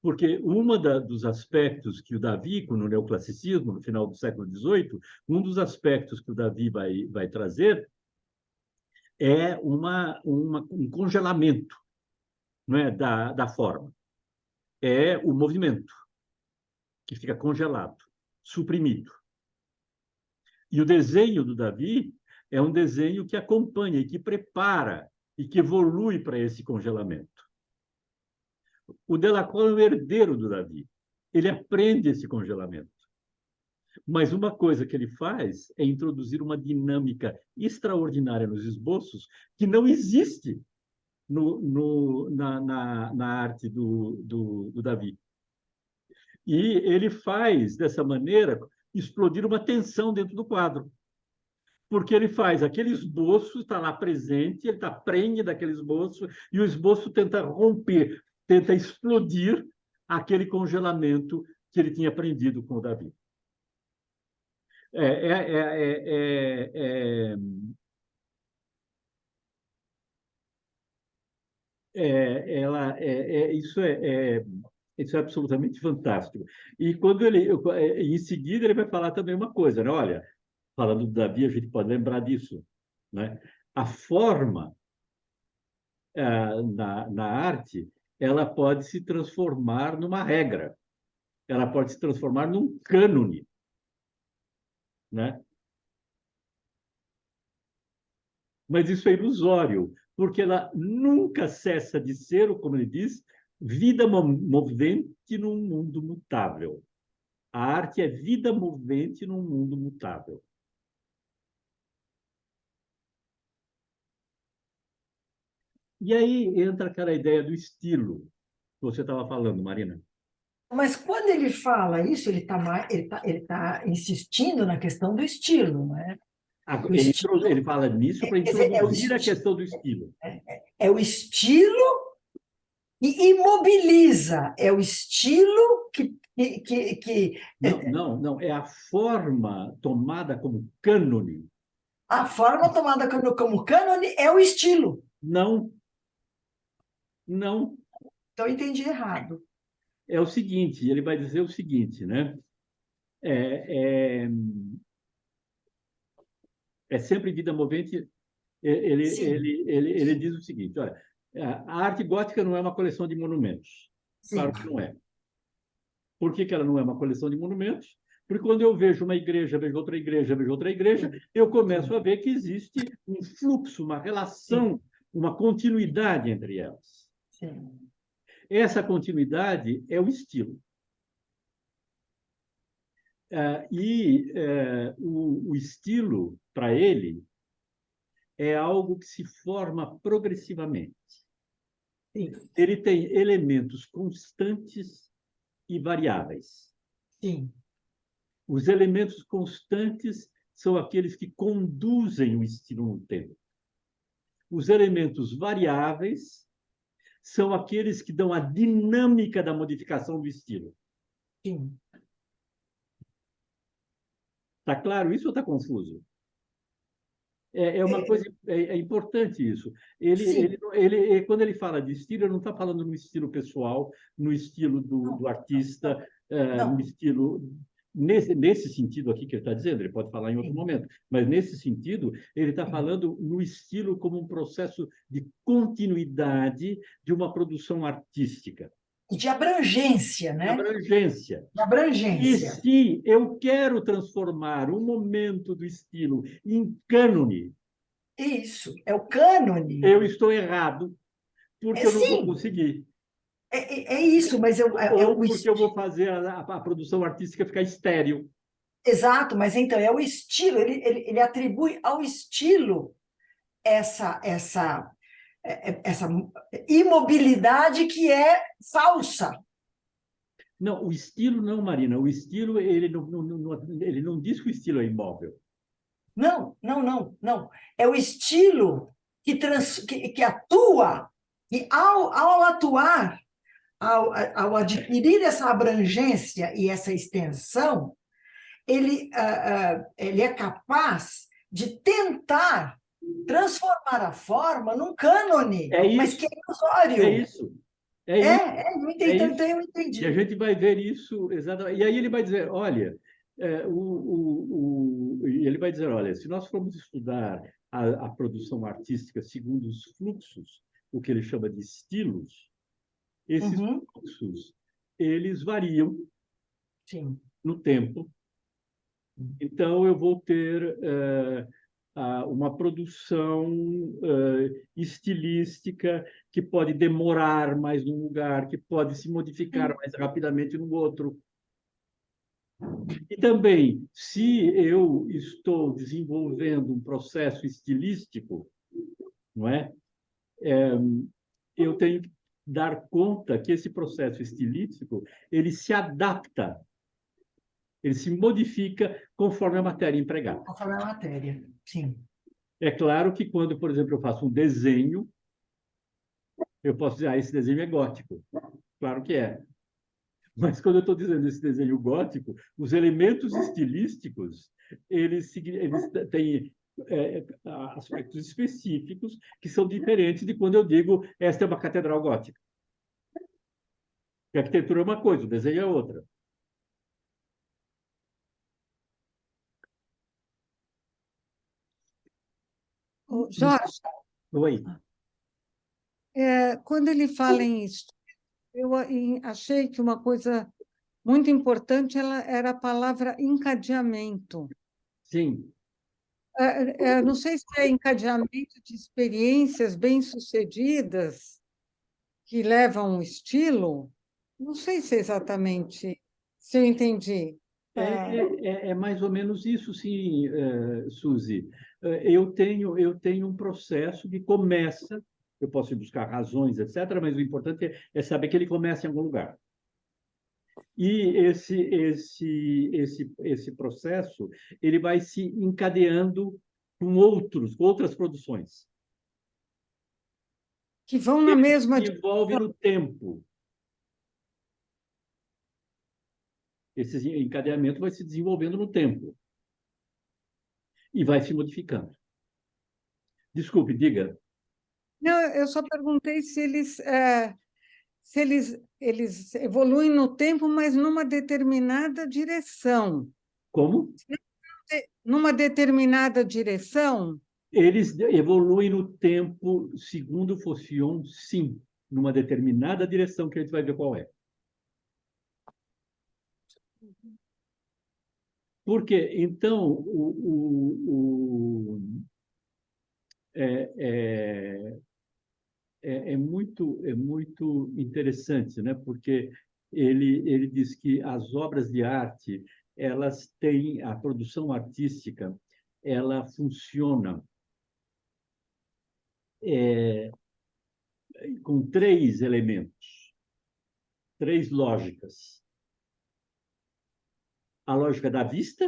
Porque dos aspectos que o Davi, no neoclassicismo, no final do século XVIII, um dos aspectos que o Davi vai trazer é um congelamento, não é, da forma. É o movimento, que fica congelado, suprimido. E o desenho do Davi é um desenho que acompanha e que prepara e que evolui para esse congelamento. O Delacroix é o herdeiro do Davi. Ele aprende esse congelamento. Mas uma coisa que ele faz é introduzir uma dinâmica extraordinária nos esboços que não existe na arte do Davi. E ele faz, dessa maneira, explodir uma tensão dentro do quadro. Porque ele faz aquele esboço, está lá presente, ele está prenhe daquele esboço, e o esboço tenta romper, tenta explodir aquele congelamento que ele tinha aprendido com o Davi. Isso é absolutamente fantástico. E quando em seguida, ele vai falar também uma coisa, né? Olha, falando do Davi, a gente pode lembrar disso, né? A forma na arte, ela pode se transformar numa regra, ela pode se transformar num cânone, né? Mas isso é ilusório, porque ela nunca cessa de ser, como ele diz, vida movente num mundo mutável. A arte é vida movente num mundo mutável. E aí entra aquela ideia do estilo que você estava falando, Marina. Mas quando ele fala isso, ele tá insistindo na questão do estilo, né? Ele fala nisso para introduzir a questão do estilo. É o estilo que imobiliza, é o estilo que... Não, é a forma tomada como cânone A forma tomada como cânone é o estilo. Não, não. Então, eu entendi errado. É o seguinte, ele vai dizer o seguinte, né? É, é, é sempre vida movente. Sim, Ele diz o seguinte: olha, a arte gótica não é uma coleção de monumentos. sim, Claro que não é. Por que que ela não é uma coleção de monumentos? Porque quando eu vejo uma igreja, vejo outra igreja, vejo outra igreja, eu começo a ver que existe um fluxo, uma sim, relação, uma continuidade entre elas. sim. Essa continuidade é o estilo. O estilo, para ele, é algo que se forma progressivamente. Sim, Ele tem elementos constantes e variáveis. sim, Os elementos constantes são aqueles que conduzem o estilo no tempo. Os elementos variáveis são aqueles que dão a dinâmica da modificação do estilo. sim. Está claro isso ou está confuso? É uma coisa importante isso. Sim, Quando ele fala de estilo, ele não está falando no estilo pessoal, no estilo não, do artista, no não, estilo. Nesse sentido aqui que ele está dizendo, ele pode falar em outro sim. momento, mas nesse sentido, ele está Sim. falando no estilo como um processo de continuidade de uma produção artística, E de abrangência, de né? abrangência. De E abrangência. se eu quero transformar um momento do estilo em cânone, Isso, é o cânone. eu estou errado, É, porque eu não vou sim, conseguir. é isso, mas é Ou o porque eu vou fazer a produção artística ficar estéril. exato, mas então é o estilo, ele atribui ao estilo essa imobilidade que é falsa. Não, o estilo não, Marina. O estilo, ele não diz que o estilo é imóvel. Não, não, não, não. É o estilo que atua, e ao atuar, ao adquirir essa abrangência e essa extensão, ele é capaz de tentar transformar a forma num cânone, É mas que isso, é ilusório. isso, é isso, Eu é entendi, então isso. eu E a entendi. gente vai ver isso exatamente. E aí ele vai dizer, olha, e ele vai dizer, olha, se nós formos estudar a produção artística segundo os fluxos, o que ele chama de estilos, esses Uhum, fluxos, eles variam sim. no tempo. Então, eu vou ter uma produção estilística que pode demorar mais num lugar, que pode se modificar Sim. mais rapidamente no outro. E também, se eu estou desenvolvendo um processo estilístico, não é? Eu tenho que dar conta que esse processo estilístico ele se adapta, ele se modifica conforme a matéria empregada. Conforme a matéria, sim. É claro que quando, por exemplo, eu faço um desenho, eu posso dizer, esse desenho é gótico. Claro que é. Mas quando eu estou dizendo esse desenho gótico, os elementos estilísticos, eles têm aspectos específicos que são diferentes de quando eu digo esta é uma catedral gótica. A arquitetura é uma coisa, o desenho é outra. Ô, Jorge, Oi. quando ele fala em estilo, achei que uma coisa muito importante era a palavra encadeamento. Sim. Não sei se é encadeamento de experiências bem-sucedidas que levam a um estilo. Não sei se é exatamente se eu entendi. É mais ou menos isso, sim, Suzy. Eu tenho um processo que começa, eu posso ir buscar razões, etc., mas o importante é saber que ele começa em algum lugar. E esse processo ele vai se encadeando com outras produções. Que vão na Ele se mesma desenvolve direção. no tempo. Esse encadeamento vai se desenvolvendo no tempo e vai se modificando. Desculpe, diga. Não, eu só perguntei se eles evoluem no tempo, mas numa determinada direção. Como? Numa determinada direção? Eles evoluem no tempo, segundo Focion, sim, numa determinada direção que a gente vai ver qual é. Porque, então, é, é muito interessante, né? Porque ele diz que as obras de arte, elas têm, a produção artística, ela funciona com três elementos, três lógicas. A lógica da vista,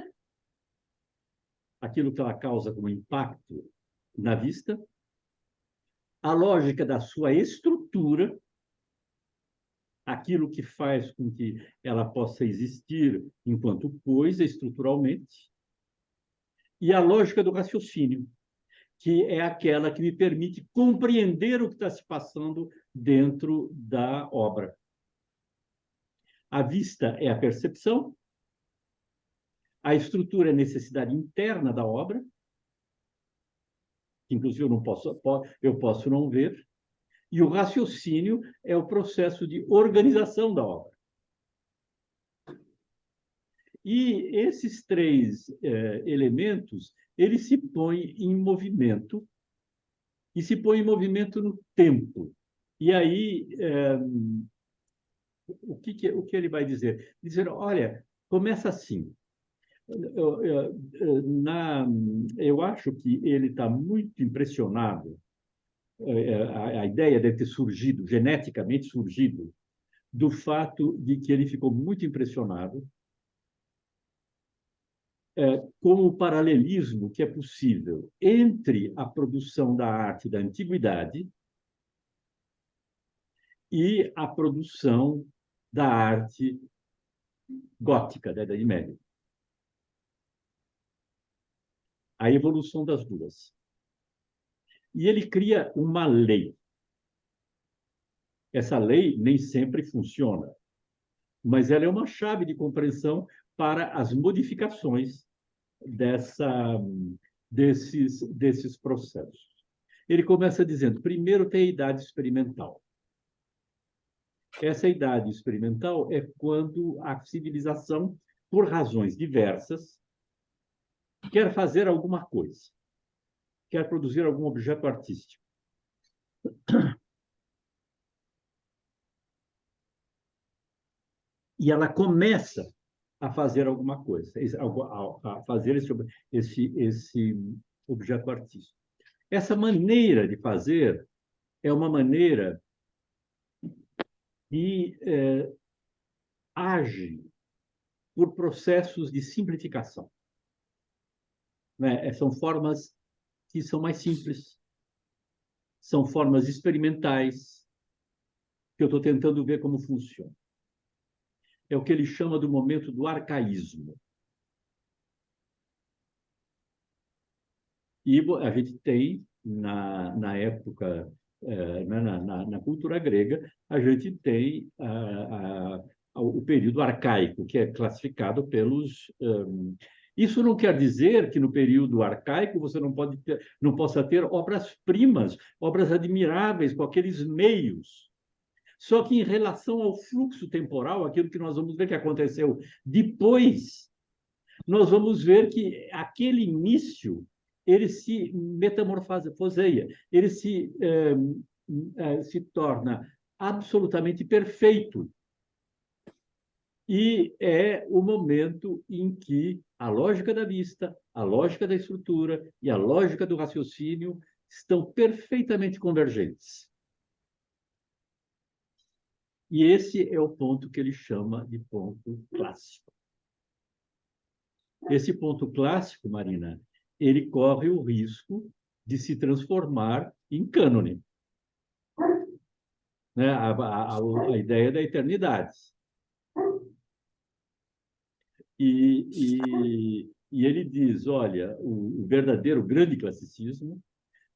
aquilo que ela causa como impacto na vista. A lógica da sua estrutura, aquilo que faz com que ela possa existir enquanto coisa, estruturalmente. E a lógica do raciocínio, que é aquela que me permite compreender o que está se passando dentro da obra. A vista é a percepção, a estrutura é a necessidade interna da obra, que inclusive eu posso não ver, e o raciocínio é o processo de organização da obra. E esses três elementos, eles se põem em movimento, e se põem em movimento no tempo. E aí, o que ele vai dizer? Dizer, olha, começa assim. Eu acho que ele está muito impressionado, a ideia deve ter surgido, geneticamente surgido, do fato de que ele ficou muito impressionado com o paralelismo que é possível entre a produção da arte da antiguidade e a produção da arte gótica da Idade Média. A evolução das duas. E ele cria uma lei. Essa lei nem sempre funciona, mas ela é uma chave de compreensão para as modificações desses processos. Ele começa dizendo, primeiro tem a idade experimental. Essa idade experimental é quando a civilização, por razões diversas, quer fazer alguma coisa, quer produzir algum objeto artístico. E ela começa a fazer alguma coisa, a fazer esse objeto artístico. Essa maneira de fazer é uma maneira que age por processos de simplificação. Né? São formas que são mais simples, são formas experimentais, que eu estou tentando ver como funciona. É o que ele chama do momento do arcaísmo. E a gente tem, na época, na cultura grega, a gente tem o período arcaico, que é classificado pelos... Isso não quer dizer que no período arcaico você não possa ter obras-primas, obras admiráveis com aqueles meios. Só que em relação ao fluxo temporal, aquilo que nós vamos ver que aconteceu depois, nós vamos ver que aquele início ele se metamorfoseia, ele se torna absolutamente perfeito. E é o momento em que a lógica da vista, a lógica da estrutura e a lógica do raciocínio estão perfeitamente convergentes. E esse é o ponto que ele chama de ponto clássico. Esse ponto clássico, Marina, ele corre o risco de se transformar em cânone. Né? A ideia da eternidade. E ele diz, olha, o verdadeiro grande classicismo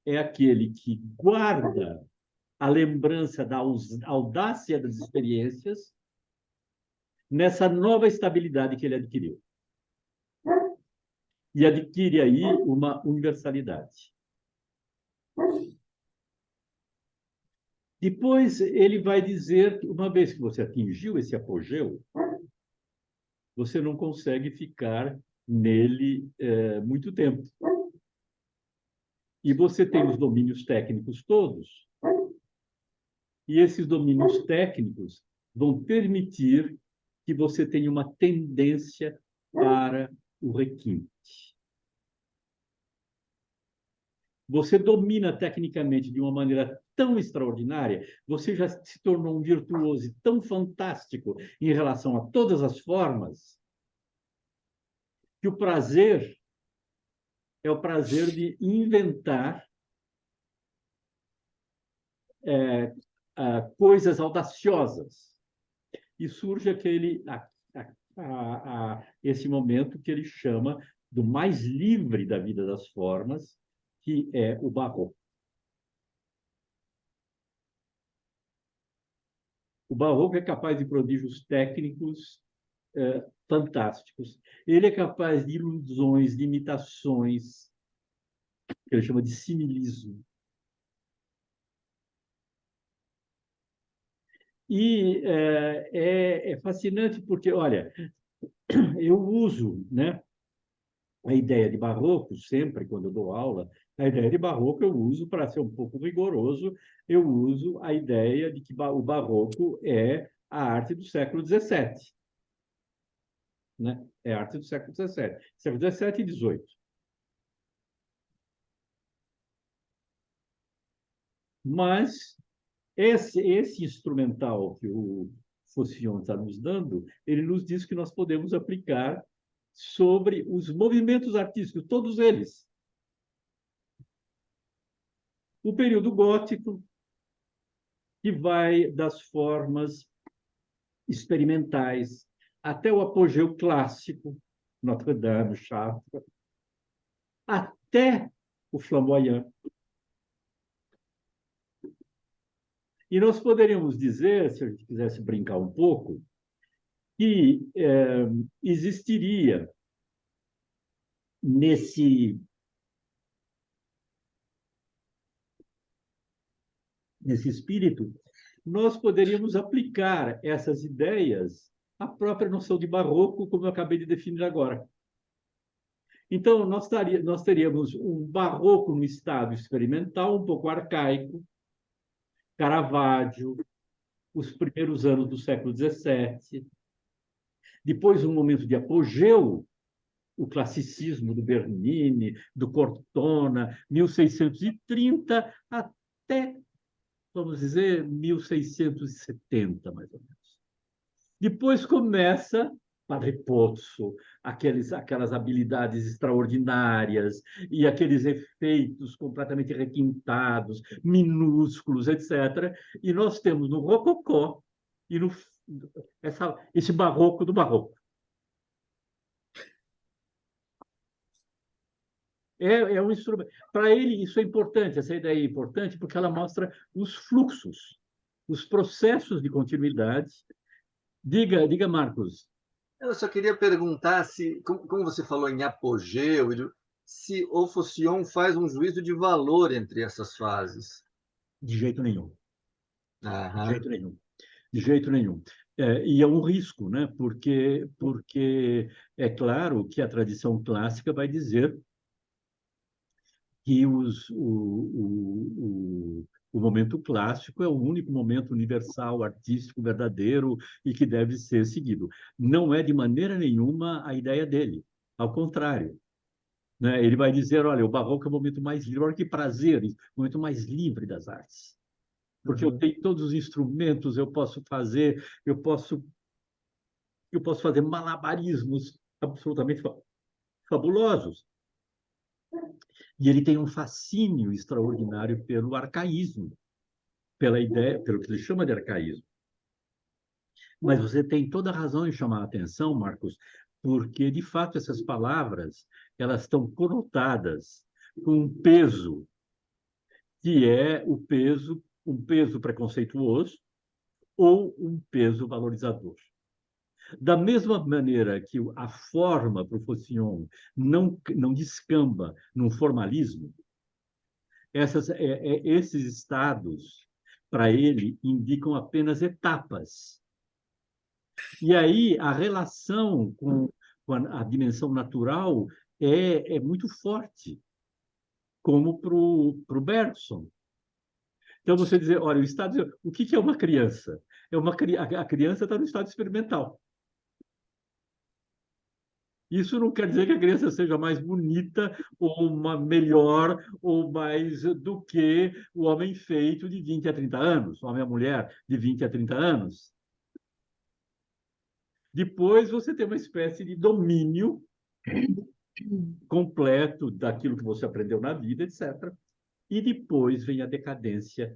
é aquele que guarda a lembrança da audácia das experiências nessa nova estabilidade que ele adquiriu. E adquire aí uma universalidade. Depois, ele vai dizer que, uma vez que você atingiu esse apogeu, você não consegue ficar nele muito tempo. E você tem os domínios técnicos todos, e esses domínios técnicos vão permitir que você tenha uma tendência para o requinte. Você domina tecnicamente de uma maneira tão extraordinária, você já se tornou um virtuoso e tão fantástico em relação a todas as formas, que o prazer é o prazer de inventar coisas audaciosas. E surge esse momento que ele chama do mais livre da vida das formas, que é o barroco. O barroco é capaz de prodígios técnicos fantásticos. Ele é capaz de ilusões, de imitações, que ele chama de similismo. E é fascinante porque, olha, eu uso, né, a ideia de barroco sempre, quando eu dou aula, a ideia de barroco eu uso, para ser um pouco rigoroso, eu uso a ideia de que o barroco é a arte do século XVII. Né? É a arte do século XVII. Século XVII e XVIII. Mas esse instrumental que o Faucillon está nos dando, ele nos diz que nós podemos aplicar sobre os movimentos artísticos, todos eles. O período gótico, que vai das formas experimentais até o apogeu clássico, Notre Dame, Chartres, até o flamboyant. E nós poderíamos dizer, se a gente quisesse brincar um pouco, que existiria nesse espírito, nós poderíamos aplicar essas ideias à própria noção de barroco, como eu acabei de definir agora. Então, nós teríamos um barroco no estado experimental, um pouco arcaico, Caravaggio, os primeiros anos do século XVII. Depois, um momento de apogeu, o classicismo do Bernini, do Cortona, 1630 até, vamos dizer, 1670, mais ou menos. Depois começa Padre Pozzo, aquelas habilidades extraordinárias e aqueles efeitos completamente requintados, minúsculos, etc. E nós temos no Rococó e esse barroco do barroco. É um instrumento. Para ele, isso é importante, essa ideia é importante, porque ela mostra os fluxos, os processos de continuidade. Diga, Marcos. Eu só queria perguntar se, como você falou em apogeu, se o Faucillon faz um juízo de valor entre essas fases. De jeito nenhum. Aham. De jeito nenhum. De jeito nenhum. E é um risco, né? Porque é claro que a tradição clássica vai dizer que o momento clássico é o único momento universal, artístico, verdadeiro e que deve ser seguido. Não é de maneira nenhuma a ideia dele. Ao contrário. Né? Ele vai dizer, olha, o barroco é o momento mais livre, olha que prazer, o momento mais livre das artes. Porque eu tenho todos os instrumentos, eu posso fazer malabarismos absolutamente fabulosos. E ele tem um fascínio extraordinário pelo arcaísmo, pela ideia, pelo que ele chama de arcaísmo. Mas você tem toda a razão em chamar a atenção, Marcos, porque, de fato, essas palavras elas estão conotadas com um peso que é um peso preconceituoso ou um peso valorizador. Da mesma maneira que a forma para o Faucillon não descamba num formalismo, esses estados, para ele, indicam apenas etapas. E aí a relação com a dimensão natural é muito forte, como para o Bergson. Então, você dizer, olha, o que é uma criança? A criança está no estado experimental. Isso não quer dizer que a criança seja mais bonita, ou melhor, ou mais do que o homem feito de 20 a 30 anos, o homem e a mulher de 20 a 30 anos. Depois você tem uma espécie de domínio completo daquilo que você aprendeu na vida, etc. E depois vem a decadência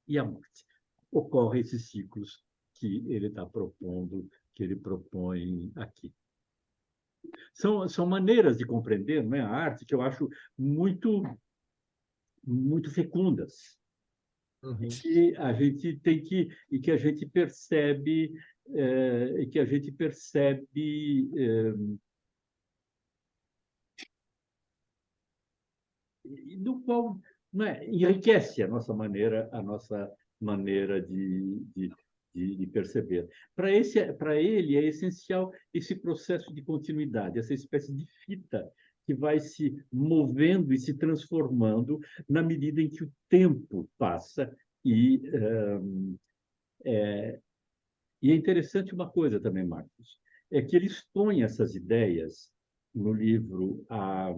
e a morte. Ocorrem esses ciclos que ele está propondo, que ele propõe aqui. São maneiras de compreender, não é, a arte que eu acho muito, muito fecundas. Uhum. Que a gente tem e que a gente percebe no qual, não é, enriquece a nossa maneira de perceber. Para ele é essencial esse processo de continuidade, essa espécie de fita que vai se movendo e se transformando na medida em que o tempo passa. E é interessante uma coisa também, Marcos, é que ele expõe essas ideias no livro a,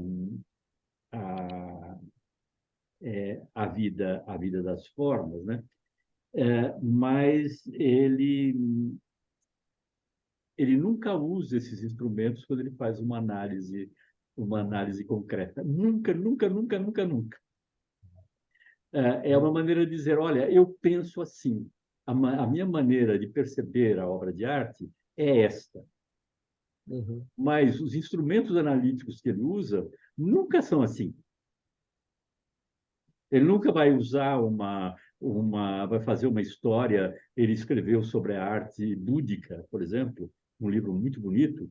a vida das formas, né? Mas ele nunca usa esses instrumentos quando ele faz uma análise concreta. Nunca, nunca, nunca, nunca, nunca. É uma maneira de dizer, olha, eu penso assim. A minha maneira de perceber a obra de arte é esta. Uhum. Mas os instrumentos analíticos que ele usa nunca são assim. Ele nunca vai usar vai fazer uma história. Ele escreveu sobre a arte búdica, por exemplo, um livro muito bonito.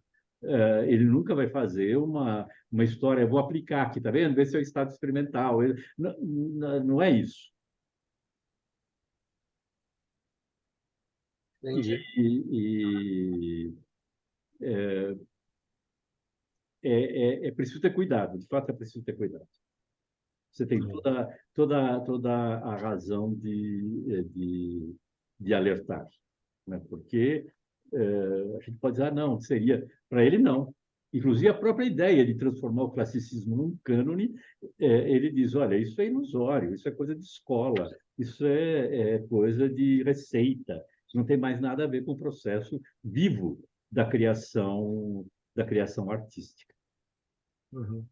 Ele nunca vai fazer uma história, vou aplicar aqui, tá vendo? Esse é o estado experimental. Não é isso. Entendi. É preciso ter cuidado, de fato é preciso ter cuidado. Você tem toda a razão de alertar, né? Porque a gente pode dizer, não, seria... Para ele, não. Inclusive, a própria ideia de transformar o classicismo num cânone, ele diz, olha, isso é ilusório, isso é coisa de escola, isso é coisa de receita, isso não tem mais nada a ver com o processo vivo da criação artística. Uhum.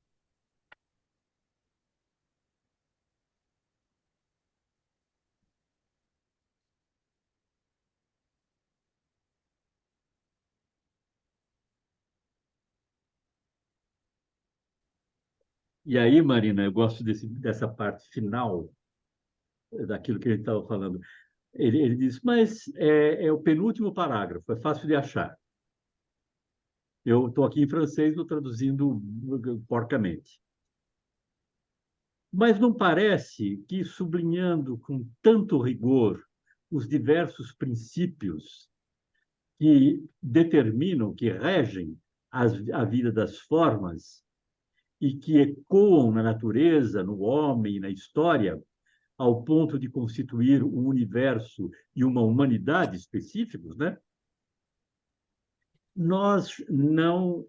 E aí, Marina, eu gosto dessa parte final daquilo que ele estava falando. Ele diz, mas é o penúltimo parágrafo, é fácil de achar. Eu estou aqui em francês, estou traduzindo porcamente. Mas não parece que, sublinhando com tanto rigor os diversos princípios que determinam, que regem a vida das formas e que ecoam na natureza, no homem, na história, ao ponto de constituir um universo e uma humanidade específicos, né? Nós não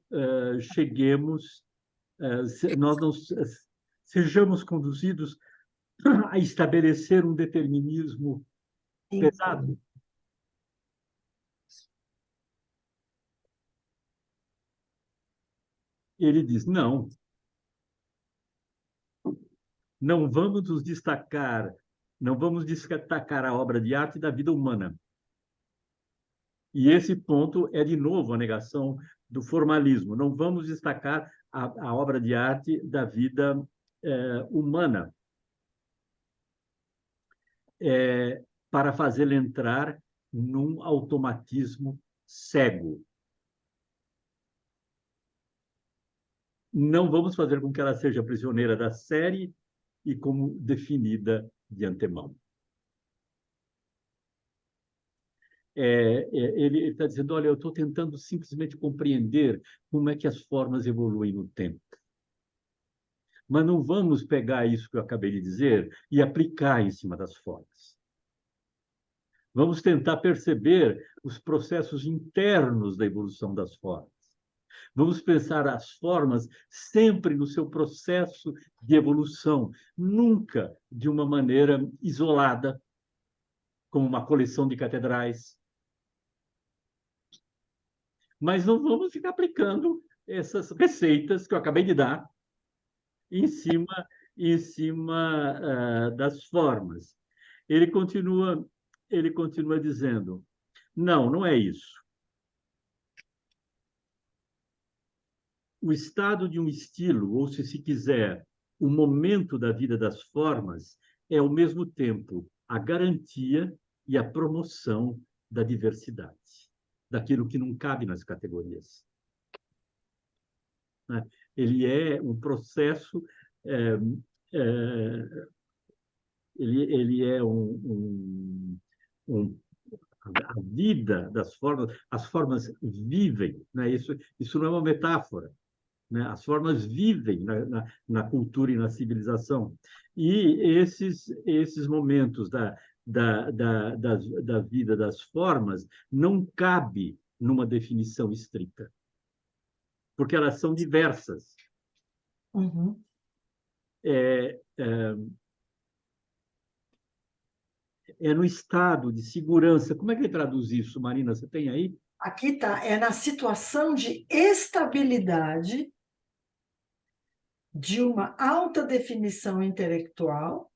cheguemos, nós não sejamos conduzidos a estabelecer um determinismo pesado. Ele diz, não vamos nos destacar, não vamos destacar a obra de arte da vida humana. E esse ponto é, de novo, a negação do formalismo. Não vamos destacar a obra de arte da vida humana. para fazê-la entrar num automatismo cego. Não vamos fazer com que ela seja prisioneira da série e como definida de antemão. Ele está dizendo, olha, eu estou tentando simplesmente compreender como é que as formas evoluem no tempo. Mas não vamos pegar isso que eu acabei de dizer e aplicar em cima das formas. Vamos tentar perceber os processos internos da evolução das formas. Vamos pensar as formas sempre no seu processo de evolução, nunca de uma maneira isolada, como uma coleção de catedrais. Mas não vamos ficar aplicando essas receitas que eu acabei de dar em cima das formas. Ele continua dizendo, não é isso. O estado de um estilo, ou se quiser, o momento da vida das formas, é ao mesmo tempo a garantia e a promoção da diversidade, daquilo que não cabe nas categorias. Ele é um processo, ele é a vida das formas, as formas vivem, né? Isso não é uma metáfora, né? As formas vivem na cultura e na civilização. E esses momentos da vida das formas não cabe numa definição estrita, porque elas são diversas. Uhum. É no estado de segurança. Como é que ele traduz isso, Marina? Você tem aí? Aqui está, é na situação de estabilidade de uma alta definição intelectual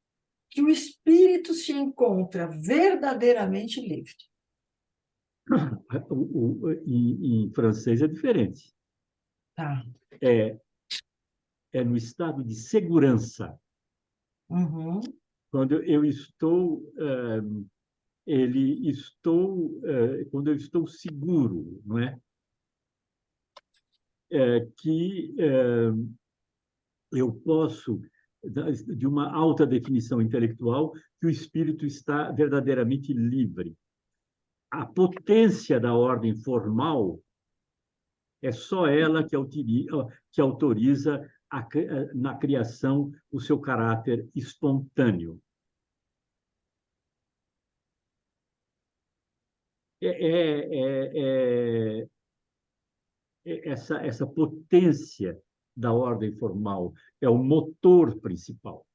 que o espírito se encontra verdadeiramente livre. Em francês é diferente. Tá. É no estado de segurança. Uhum. Quando eu estou, quando eu estou seguro, não é? Que eu posso, de uma alta definição intelectual, que o espírito está verdadeiramente livre. A potência da ordem formal é só ela que autoriza na criação o seu caráter espontâneo. Essa potência da ordem formal é o motor principal.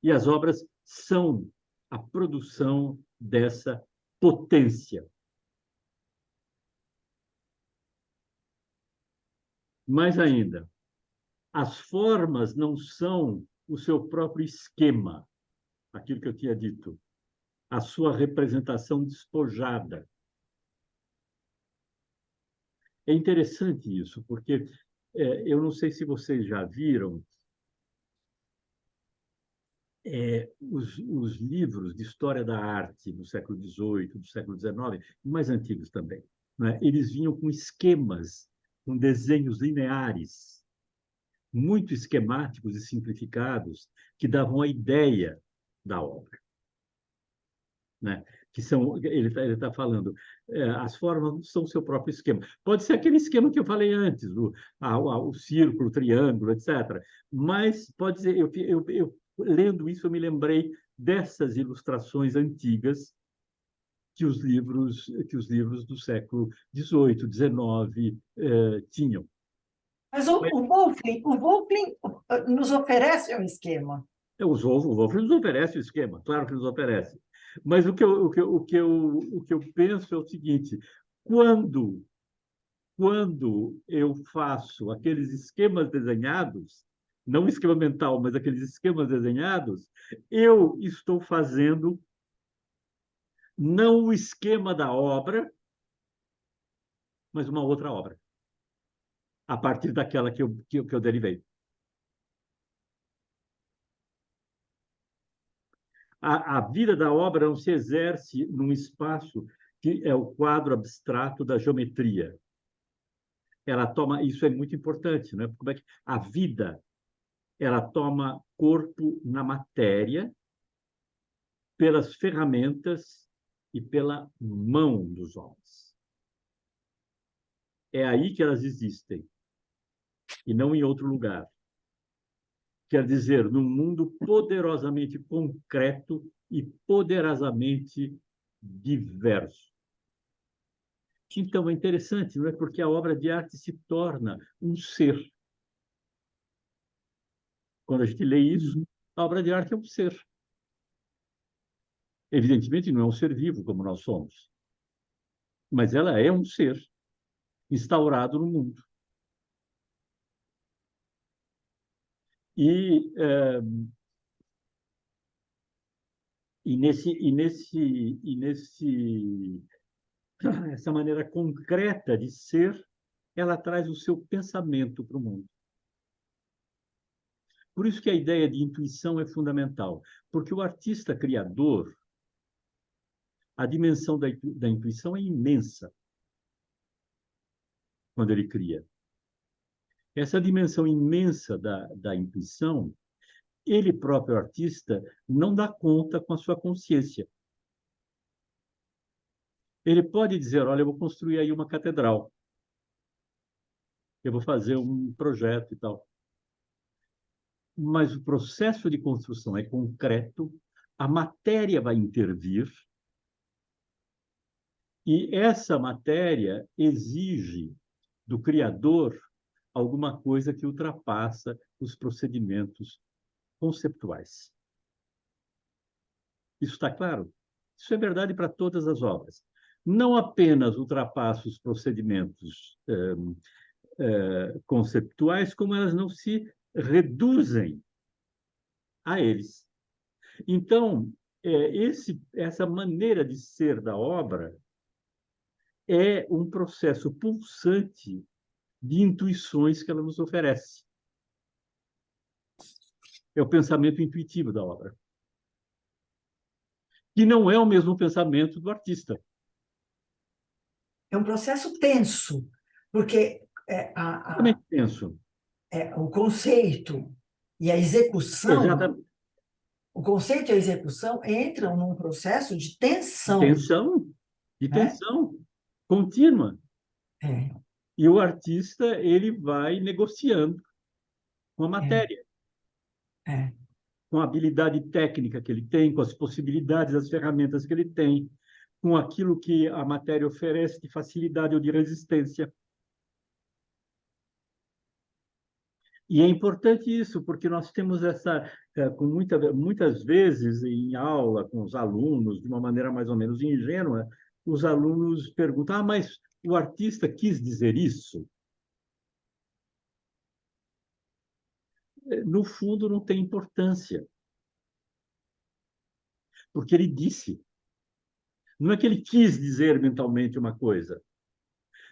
E as obras são a produção dessa potência. Mais ainda, as formas não são o seu próprio esquema, aquilo que eu tinha dito, a sua representação despojada. É interessante isso, porque eu não sei se vocês já viram os livros de história da arte do século XVIII, do século XIX, mais antigos também, né? Eles vinham com esquemas, com desenhos lineares, muito esquemáticos e simplificados, que davam a ideia da obra, né? Que são, ele está falando, as formas são o seu próprio esquema. Pode ser aquele esquema que eu falei antes, o círculo, o triângulo, etc. Mas pode ser, eu lendo isso, eu me lembrei dessas ilustrações antigas que os livros do século XVIII, XIX tinham. Mas o Wolfling nos oferece um esquema. O Wolff nos oferece o esquema, claro que nos oferece. Mas o que eu penso é o seguinte: quando eu faço aqueles esquemas desenhados, não o esquema mental, mas aqueles esquemas desenhados, eu estou fazendo não o esquema da obra, mas uma outra obra, a partir daquela que eu derivei. A vida da obra não se exerce num espaço que é o quadro abstrato da geometria. Ela toma, isso é muito importante, né? Como é que a vida ela toma corpo na matéria pelas ferramentas e pela mão dos homens. É aí que elas existem e não em outro lugar. Quer dizer, num mundo poderosamente concreto e poderosamente diverso. Então, é interessante, não é? Porque a obra de arte se torna um ser. Quando a gente lê isso, a obra de arte é um ser. Evidentemente, não é um ser vivo como nós somos, mas ela é um ser instaurado no mundo. E, essa maneira concreta de ser, ela traz o seu pensamento para o mundo. Por isso que a ideia de intuição é fundamental, porque o artista criador, a dimensão da intuição é imensa quando ele cria. Essa dimensão imensa da intuição, ele próprio artista não dá conta com a sua consciência. Ele pode dizer, olha, eu vou construir aí uma catedral, eu vou fazer um projeto e tal. Mas o processo de construção é concreto, a matéria vai intervir, e essa matéria exige do criador alguma coisa que ultrapassa os procedimentos conceptuais. Isso está claro? Isso é verdade para todas as obras. Não apenas ultrapassa os procedimentos conceptuais, como elas não se reduzem a eles. Então, essa maneira de ser da obra é um processo pulsante de intuições que ela nos oferece. É o pensamento intuitivo da obra, que não é o mesmo pensamento do artista. É um processo tenso, porque Também penso. O conceito e a execução, Exatamente. o conceito e a execução entram num processo de tensão. De tensão contínua. É. E o artista ele vai negociando com a matéria, com a habilidade técnica que ele tem, com as possibilidades, as ferramentas que ele tem, com aquilo que a matéria oferece de facilidade ou de resistência. E é importante isso, porque nós temos muitas vezes em aula com os alunos, de uma maneira mais ou menos ingênua, os alunos perguntam, mas o artista quis dizer isso? No fundo, não tem importância, porque ele disse. Não é que ele quis dizer mentalmente uma coisa.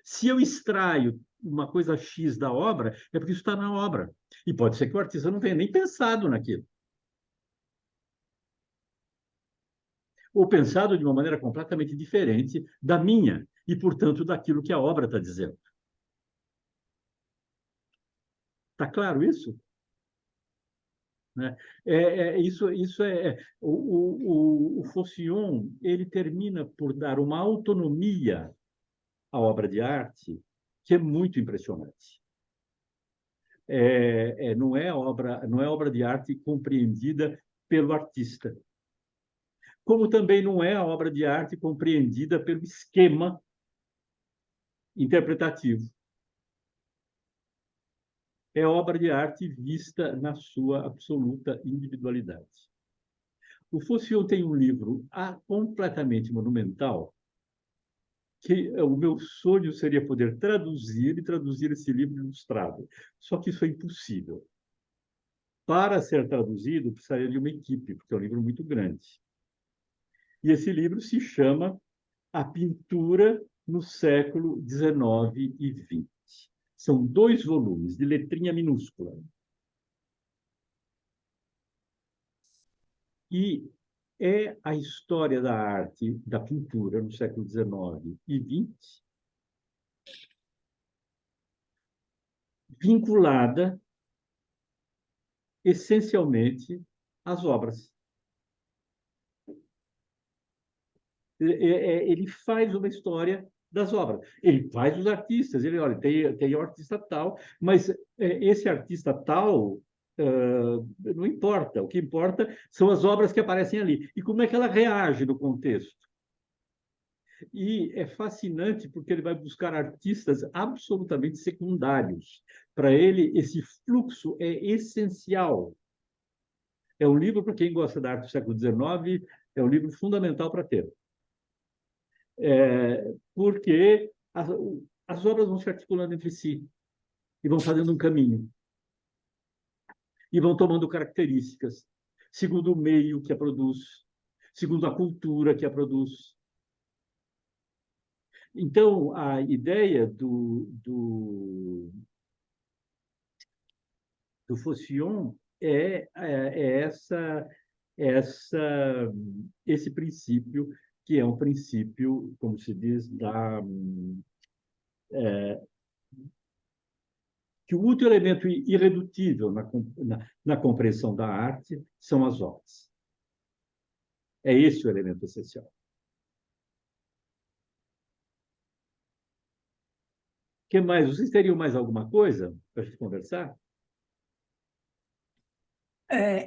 Se eu extraio uma coisa X da obra, é porque isso está na obra. E pode ser que o artista não tenha nem pensado naquilo. Ou pensado de uma maneira completamente diferente da minha, e, portanto, daquilo que a obra está dizendo. Está claro isso? Né? O Faucillon, ele termina por dar uma autonomia à obra de arte que é muito impressionante. Não é obra de arte compreendida pelo artista, como também não é a obra de arte compreendida pelo esquema interpretativo. É obra de arte vista na sua absoluta individualidade. O Faucillon tem um livro completamente monumental, que o meu sonho seria poder traduzir esse livro ilustrado. Só que isso é impossível. Para ser traduzido, precisaria de uma equipe, porque é um livro muito grande. E esse livro se chama A Pintura no século XIX e XX. São 2 volumes, de letrinha minúscula. E é a história da arte, da pintura, no século XIX e XX, vinculada essencialmente às obras. Ele faz uma história das obras. Ele faz os artistas. Ele, olha, tem o artista tal, mas esse artista tal não importa. O que importa são as obras que aparecem ali. E como é que ela reage no contexto. E é fascinante porque ele vai buscar artistas absolutamente secundários. Para ele, esse fluxo é essencial. É um livro, para quem gosta da arte do século XIX, é um livro fundamental para ter. Porque as obras vão se articulando entre si e vão fazendo um caminho. E vão tomando características, segundo o meio que a produz, segundo a cultura que a produz. Então, a ideia do Phocion é esse princípio, que é um princípio, como se diz, que o último elemento irredutível na compreensão da arte são as obras. É esse o elemento essencial. O que mais? Vocês teriam mais alguma coisa para a gente conversar?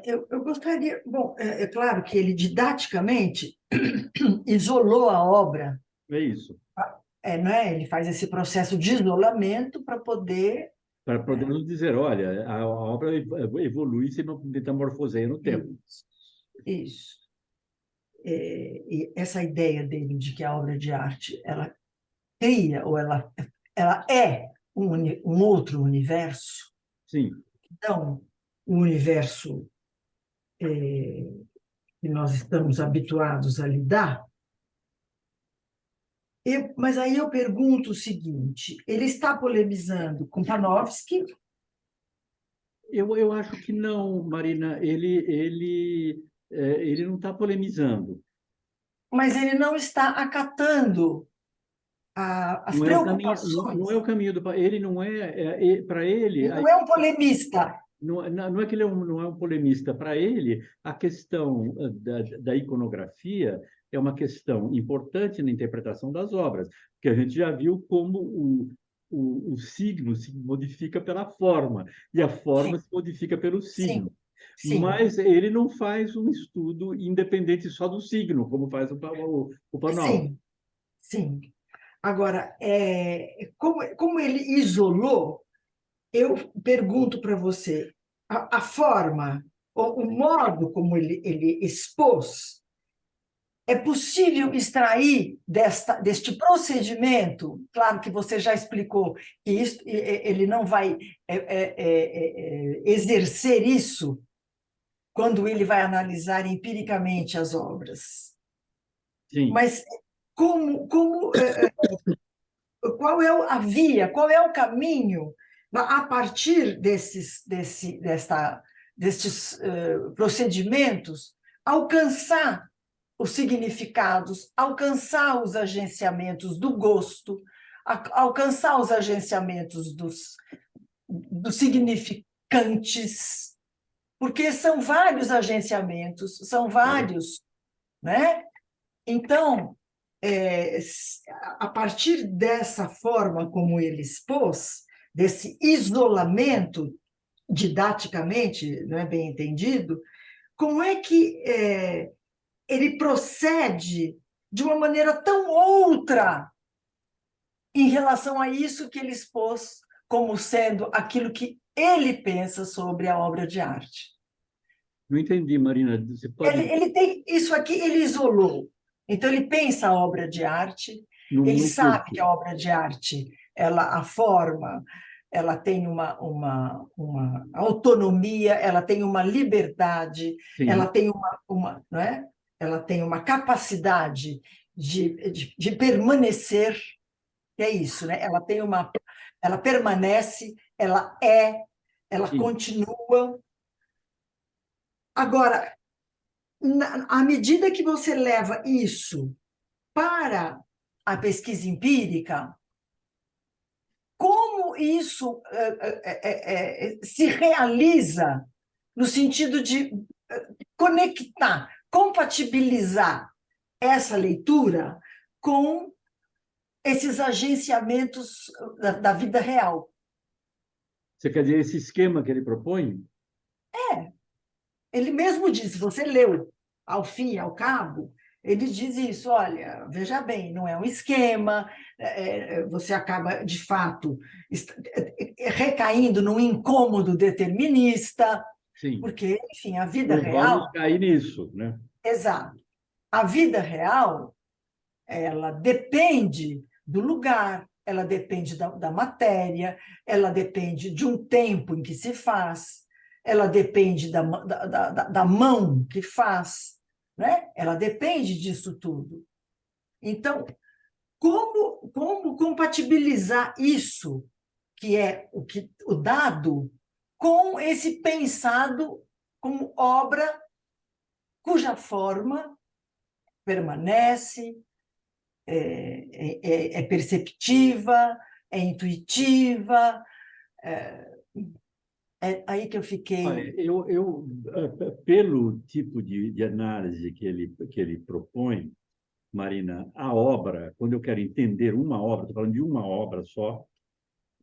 Eu gostaria... Bom, é claro que ele didaticamente isolou a obra, É isso. não é? Ele faz esse processo de isolamento para poder... Para podermos dizer, olha, a obra evolui, se metamorfoseia no tempo. Isso. E essa ideia dele de que a obra de arte ela cria ou ela é um outro universo. Sim. Então, o universo que nós estamos habituados a lidar. Mas aí eu pergunto o seguinte: ele está polemizando com Panofsky? Eu acho que não, Marina. Ele não está polemizando. Mas ele não está acatando as preocupações. Não é o caminho do... Ele não é... para ele... Ele não é um polemista. Não é que ele não é um polemista. Para ele, a questão da iconografia é uma questão importante na interpretação das obras, porque a gente já viu como o signo se modifica pela forma, e a forma se modifica pelo signo. Sim. Mas ele não faz um estudo independente só do signo, como faz o Panofsky. Sim. Agora, como ele isolou, eu pergunto para você, a forma, o modo como ele expôs, é possível extrair deste procedimento? Claro que você já explicou que ele não vai exercer isso quando ele vai analisar empiricamente as obras. Sim. Mas qual é a via, qual é o caminho a partir destes procedimentos alcançar os significados, alcançar os agenciamentos do gosto, alcançar os agenciamentos dos significantes, porque são vários agenciamentos, são vários, né? Então, a partir dessa forma como ele expôs, desse isolamento didaticamente, não é bem entendido, como é que ele procede de uma maneira tão outra em relação a isso que ele expôs como sendo aquilo que ele pensa sobre a obra de arte? Não entendi, Marina. Você pode... Ele tem isso aqui, ele isolou. Então, ele pensa a obra de arte, ele sabe que a obra de arte, a forma, ela tem uma autonomia, ela tem uma liberdade, Sim. ela tem não é? Ela tem uma capacidade de permanecer, que é isso, né? Ela permanece, ela Sim. continua. Agora, À medida que você leva isso para a pesquisa empírica, como isso se realiza no sentido de conectar, compatibilizar essa leitura com esses agenciamentos da vida real. Você quer dizer, esse esquema que ele propõe? Ele mesmo diz, se você leu ao fim e ao cabo, ele diz isso, olha, veja bem, não é um esquema, você acaba, de fato, recaindo num incômodo determinista, Sim. porque, enfim, a vida Não real... vamos cair nisso, né? Exato. A vida real, ela depende do lugar, ela depende da matéria, ela depende de um tempo em que se faz, ela depende da mão que faz, né? Ela depende disso tudo. Então, como compatibilizar isso, que é o dado, com esse pensado como obra cuja forma permanece, é perceptiva, é intuitiva. É aí que eu fiquei. Olha, pelo tipo de análise que ele propõe, Marina, a obra, quando eu quero entender uma obra, estou falando de uma obra só,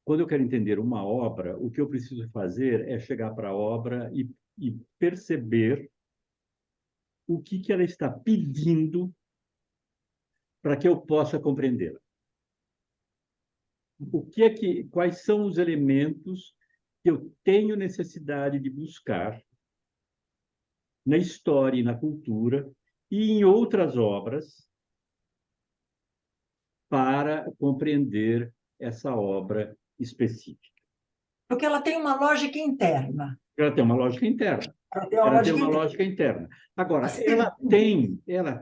quando eu quero entender uma obra, o que eu preciso fazer é chegar para a obra e perceber o que ela está pedindo para que eu possa compreendê-la. Quais são os elementos que eu tenho necessidade de buscar na história e na cultura e em outras obras para compreender essa obra específica. Porque ela tem uma lógica interna. Ela tem uma lógica interna. Ela tem uma Ela tem lógica uma interna. lógica interna. Agora, Assim, ela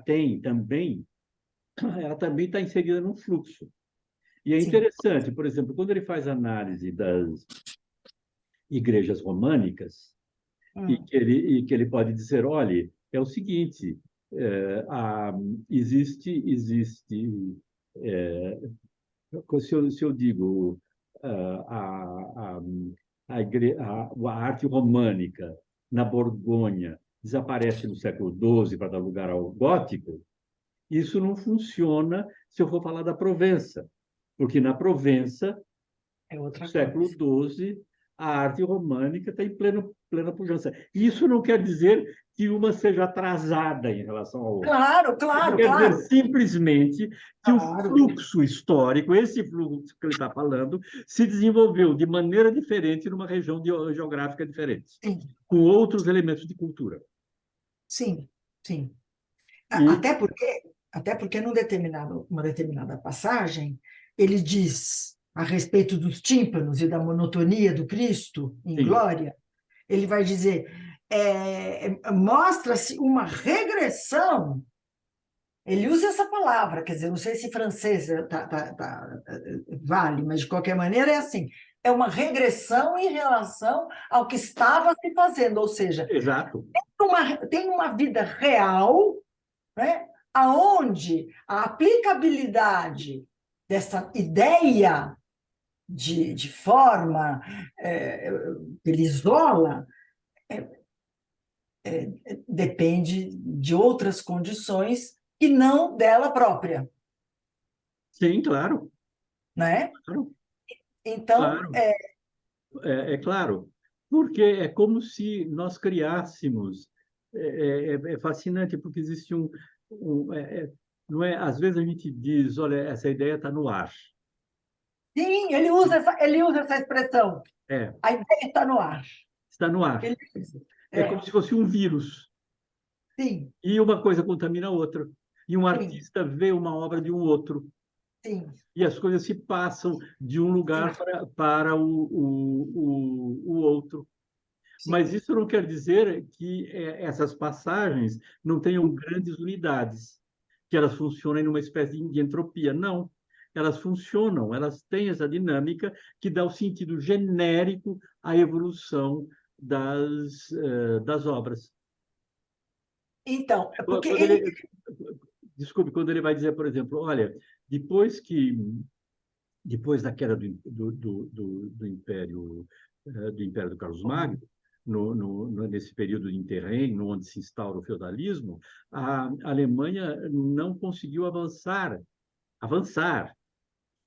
também está inserida num fluxo. E é sim. interessante, por exemplo, quando ele faz análise das igrejas românicas, e que ele pode dizer, olha, é o seguinte, existe se eu digo a arte românica na Borgonha desaparece no século XII para dar lugar ao gótico, isso não funciona se eu for falar da Provença, porque na Provença, É outra no século coisa. XII, a arte românica está em plena pujança. Isso não quer dizer que uma seja atrasada em relação à outra. Claro, Isso claro, quer claro. dizer simplesmente que o Claro. fluxo histórico, esse fluxo que ele está falando, se desenvolveu de maneira diferente numa região geográfica diferente, Sim, com outros elementos de cultura. sim, sim. E, Até porque uma determinada passagem, ele diz a respeito dos tímpanos e da monotonia do Cristo em sim, glória, ele vai dizer, mostra-se uma regressão. Ele usa essa palavra, quer dizer, não sei se francês vale, mas de qualquer maneira é assim, é uma regressão em relação ao que estava se fazendo, ou seja, exato. tem uma vida real, né, aonde a aplicabilidade dessa ideia de forma que ele isola depende de outras condições e não dela própria, Sim, claro. né? Claro, Então, claro. É claro, porque é como se nós criássemos. É fascinante, porque existe não é? Às vezes a gente diz, olha, essa ideia está no ar. sim, ele usa essa expressão. É, A ideia está no ar. está no ar. Ele usa. É como se fosse um vírus. Sim, E uma coisa contamina a outra. E um sim, artista vê uma obra de um outro. sim, E as coisas se passam de um lugar sim, para o outro. Mas sim. isso não quer dizer que essas passagens não tenham grandes unidades, que elas funcionem numa espécie de entropia. Não. Elas funcionam, elas têm essa dinâmica que dá o sentido genérico à evolução das obras. Então, porque Quando ele... ele, desculpe, quando ele vai dizer, por exemplo, olha, depois que depois da queda do Império do Carlos Magno, nesse período de interregno, onde se instaura o feudalismo, a Alemanha não conseguiu avançar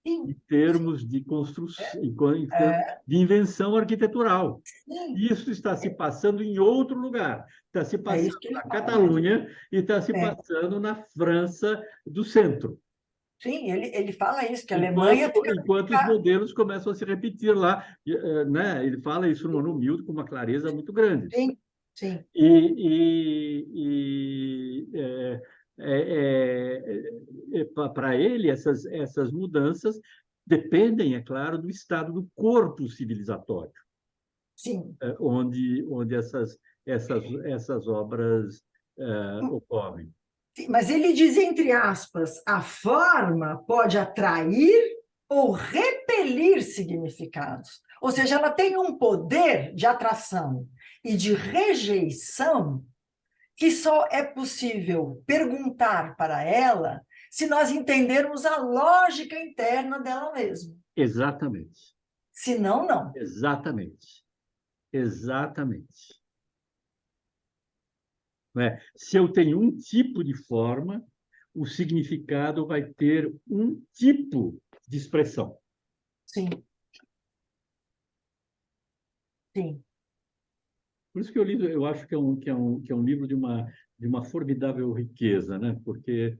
Sim, em termos de construção, em termos é, de invenção arquitetural. sim, Isso está se passando em outro lugar. Está se é passando isso que ele na fala. Catalunha e está se É, passando na França do centro. sim, ele fala isso, que a Alemanha Enquanto os modelos começam a se repetir lá, né? Ele fala isso no Milton com uma clareza muito grande. sim, sim, Para ele, essas mudanças dependem, é claro, do estado do corpo civilizatório, sim. onde essas obras ocorrem. Sim, mas ele diz, entre aspas, a forma pode atrair ou repelir significados. Ou seja, ela tem um poder de atração e de rejeição que só é possível perguntar para ela se nós entendermos a lógica interna dela mesma. Exatamente. Se não, não. Exatamente. Exatamente. Né? Se eu tenho um tipo de forma, o significado vai ter um tipo de expressão. Sim. Sim. Por isso que eu acho que é um livro de uma formidável riqueza, né? Porque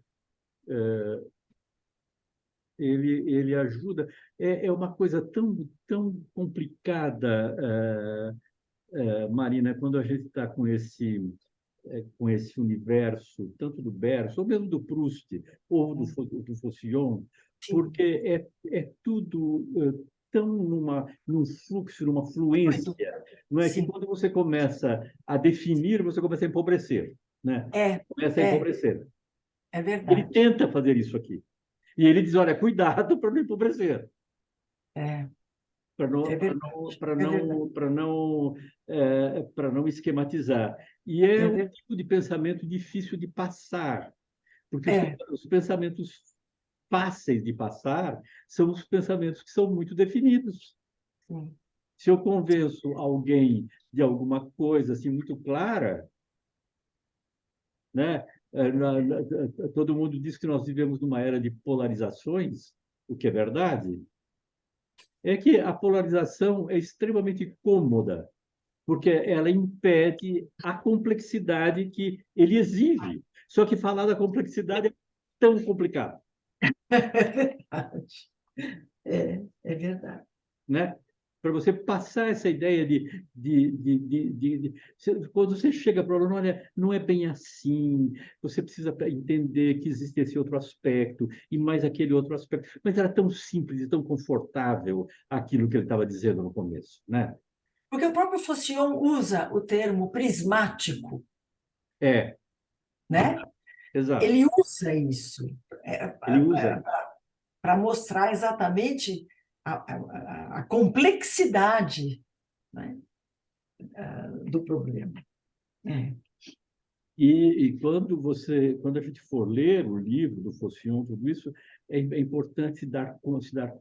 ele ajuda. É uma coisa tão complicada, Marina, quando a gente está com esse universo, tanto do Bergson, ou mesmo do Proust, ou do Faucillon, Sim. porque é tudo tão num fluxo, numa fluência, não é? Que Sim. quando você começa a definir, você começa a empobrecer, né? Começa a empobrecer. É Ele verdade. tenta fazer isso aqui. E ele diz, olha, cuidado para não empobrecer. É Para não, verdade. para É verdade. não, para não, para não esquematizar. E é É um verdade. tipo de pensamento difícil de passar, porque É. os pensamentos fáceis de passar são os pensamentos que são muito definidos. Sim. Se eu convenço alguém de alguma coisa assim muito clara, né? Todo mundo diz que nós vivemos numa era de polarizações, o que é verdade, é que a polarização é extremamente cômoda, porque ela impede a complexidade que ele exige. Só que falar da complexidade é tão complicado, É verdade. É verdade. né? Para você passar essa ideia quando você chega para o aluno, olha, não é bem assim, você precisa entender que existe esse outro aspecto e mais aquele outro aspecto. Mas era tão simples e tão confortável aquilo que ele estava dizendo no começo, né? Porque o próprio Faucillon usa o termo prismático, É, né? exato. Ele usa isso Ele usa isso. para mostrar exatamente a complexidade, né, do problema. É. E quando a gente for ler o livro do Faucillon, tudo isso, é importante se dar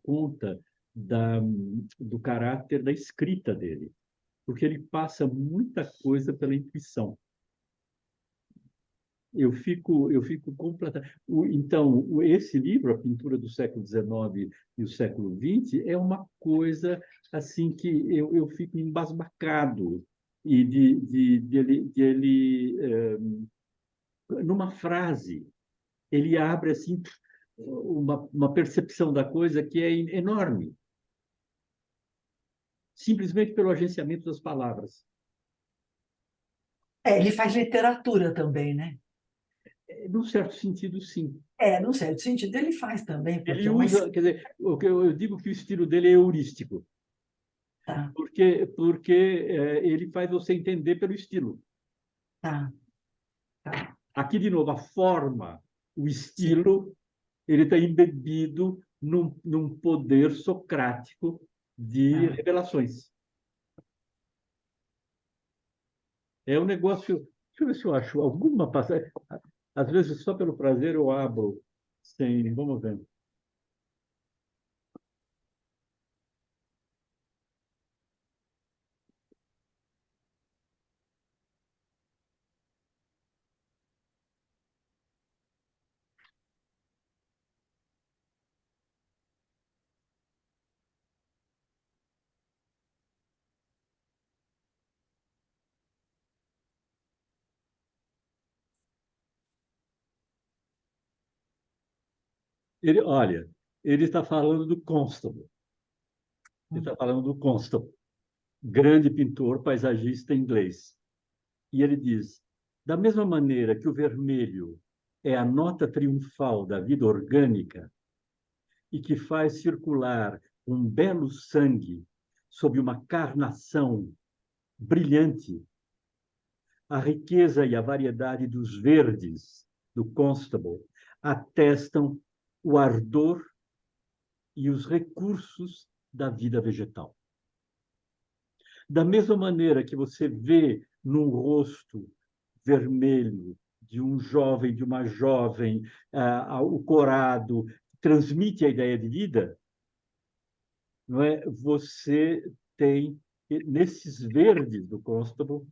conta do caráter da escrita dele, porque ele passa muita coisa pela intuição. Eu fico completamente. Então, esse livro, A Pintura do Século XIX e o Século XX, é uma coisa assim que eu fico embasbacado e numa frase, ele abre assim uma percepção da coisa que é enorme, simplesmente pelo agenciamento das palavras. Ele faz literatura também, né? Num certo sentido, sim. Num certo sentido, ele faz também, porque Ele é uma... usa, quer dizer, eu digo que o estilo dele é heurístico, Tá, porque ele faz você entender pelo estilo. tá, tá. Aqui, de novo, a forma, o Sim. estilo, ele está embebido num poder socrático de Ah. revelações. É um negócio Deixa eu ver se eu acho alguma passagem. Às vezes, só pelo prazer, eu abro sem. Vamos ver. Olha, ele está falando do Constable. Ele está falando do Constable, grande pintor paisagista inglês. E ele diz: da mesma maneira que o vermelho é a nota triunfal da vida orgânica e que faz circular um belo sangue sob uma carnação brilhante, a riqueza e a variedade dos verdes do Constable atestam o ardor e os recursos da vida vegetal. Da mesma maneira que você vê num rosto vermelho de um jovem, de uma jovem, o corado, transmite a ideia de vida, não é? Você tem, nesses verdes do Constable,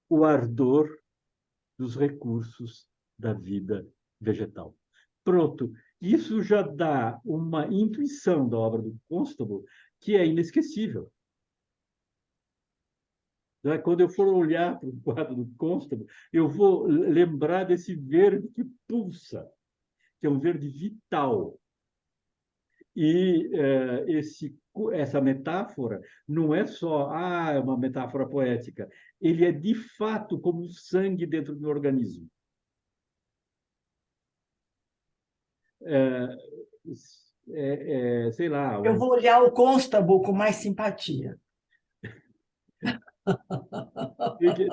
o ardor dos recursos da vida vegetal. Pronto, isso já dá uma intuição da obra do Constable que é inesquecível. Quando eu for olhar para o quadro do Constable, eu vou lembrar desse verde que pulsa, que é um verde vital. E essa metáfora não é só é uma metáfora poética, ele é de fato como o sangue dentro do organismo. Sei lá. Eu vou olhar o Constable com mais simpatia.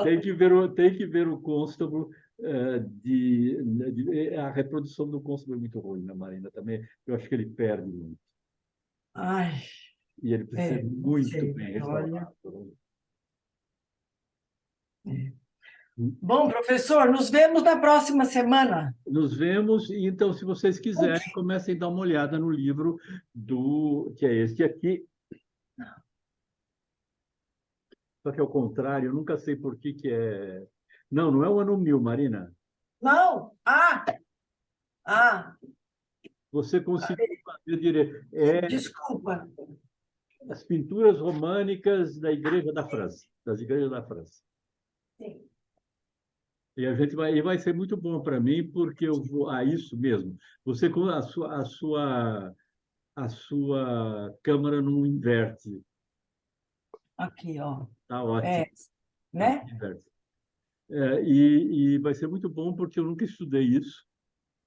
Tem que ver o Constable. A reprodução do Constable é muito ruim, né, Marina? Também, eu acho que ele perde muito. Ai, E ele precisa ser muito sei, bem olha. restaurado. Bom, professor, nos vemos na próxima semana. Nos vemos, e então, se vocês quiserem, comecem a dar uma olhada no livro que é este aqui. Só que ao contrário, eu nunca sei por que é. Não, não é o ano 1000, Marina. Não? Você conseguiu fazer direito. Desculpa. As pinturas românicas da Igreja da França, das igrejas da França. Sim. E vai ser muito bom para mim, porque eu vou. Isso mesmo. Você com a sua câmera não inverte. Aqui, ó. Tá ótimo. Né? E vai ser muito bom, porque eu nunca estudei isso.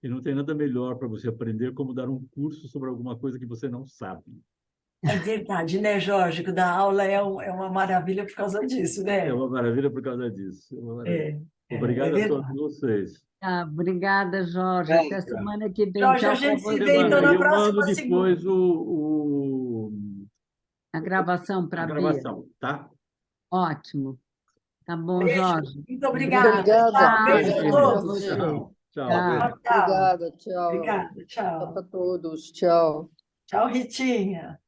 E não tem nada melhor para você aprender como dar um curso sobre alguma coisa que você não sabe. É verdade, né, Jorge? Que dar aula é uma maravilha por causa disso, né? É uma maravilha por causa disso. Obrigado a todos vocês. Obrigada, Jorge. Até semana que vem. Jorge, Tchau a gente para se você. vê então na Eu mando próxima depois segunda. A gravação para a Bia. gravação, tá? Ótimo. Tá bom, Beijo. Jorge. Muito obrigada. Obrigada. Tchau. Beijo a Beijo todos. pra você. Tchau. Tchau. Obrigada, tchau. Obrigada, Tchau para tchau. todos, tchau. Tchau, Ritinha.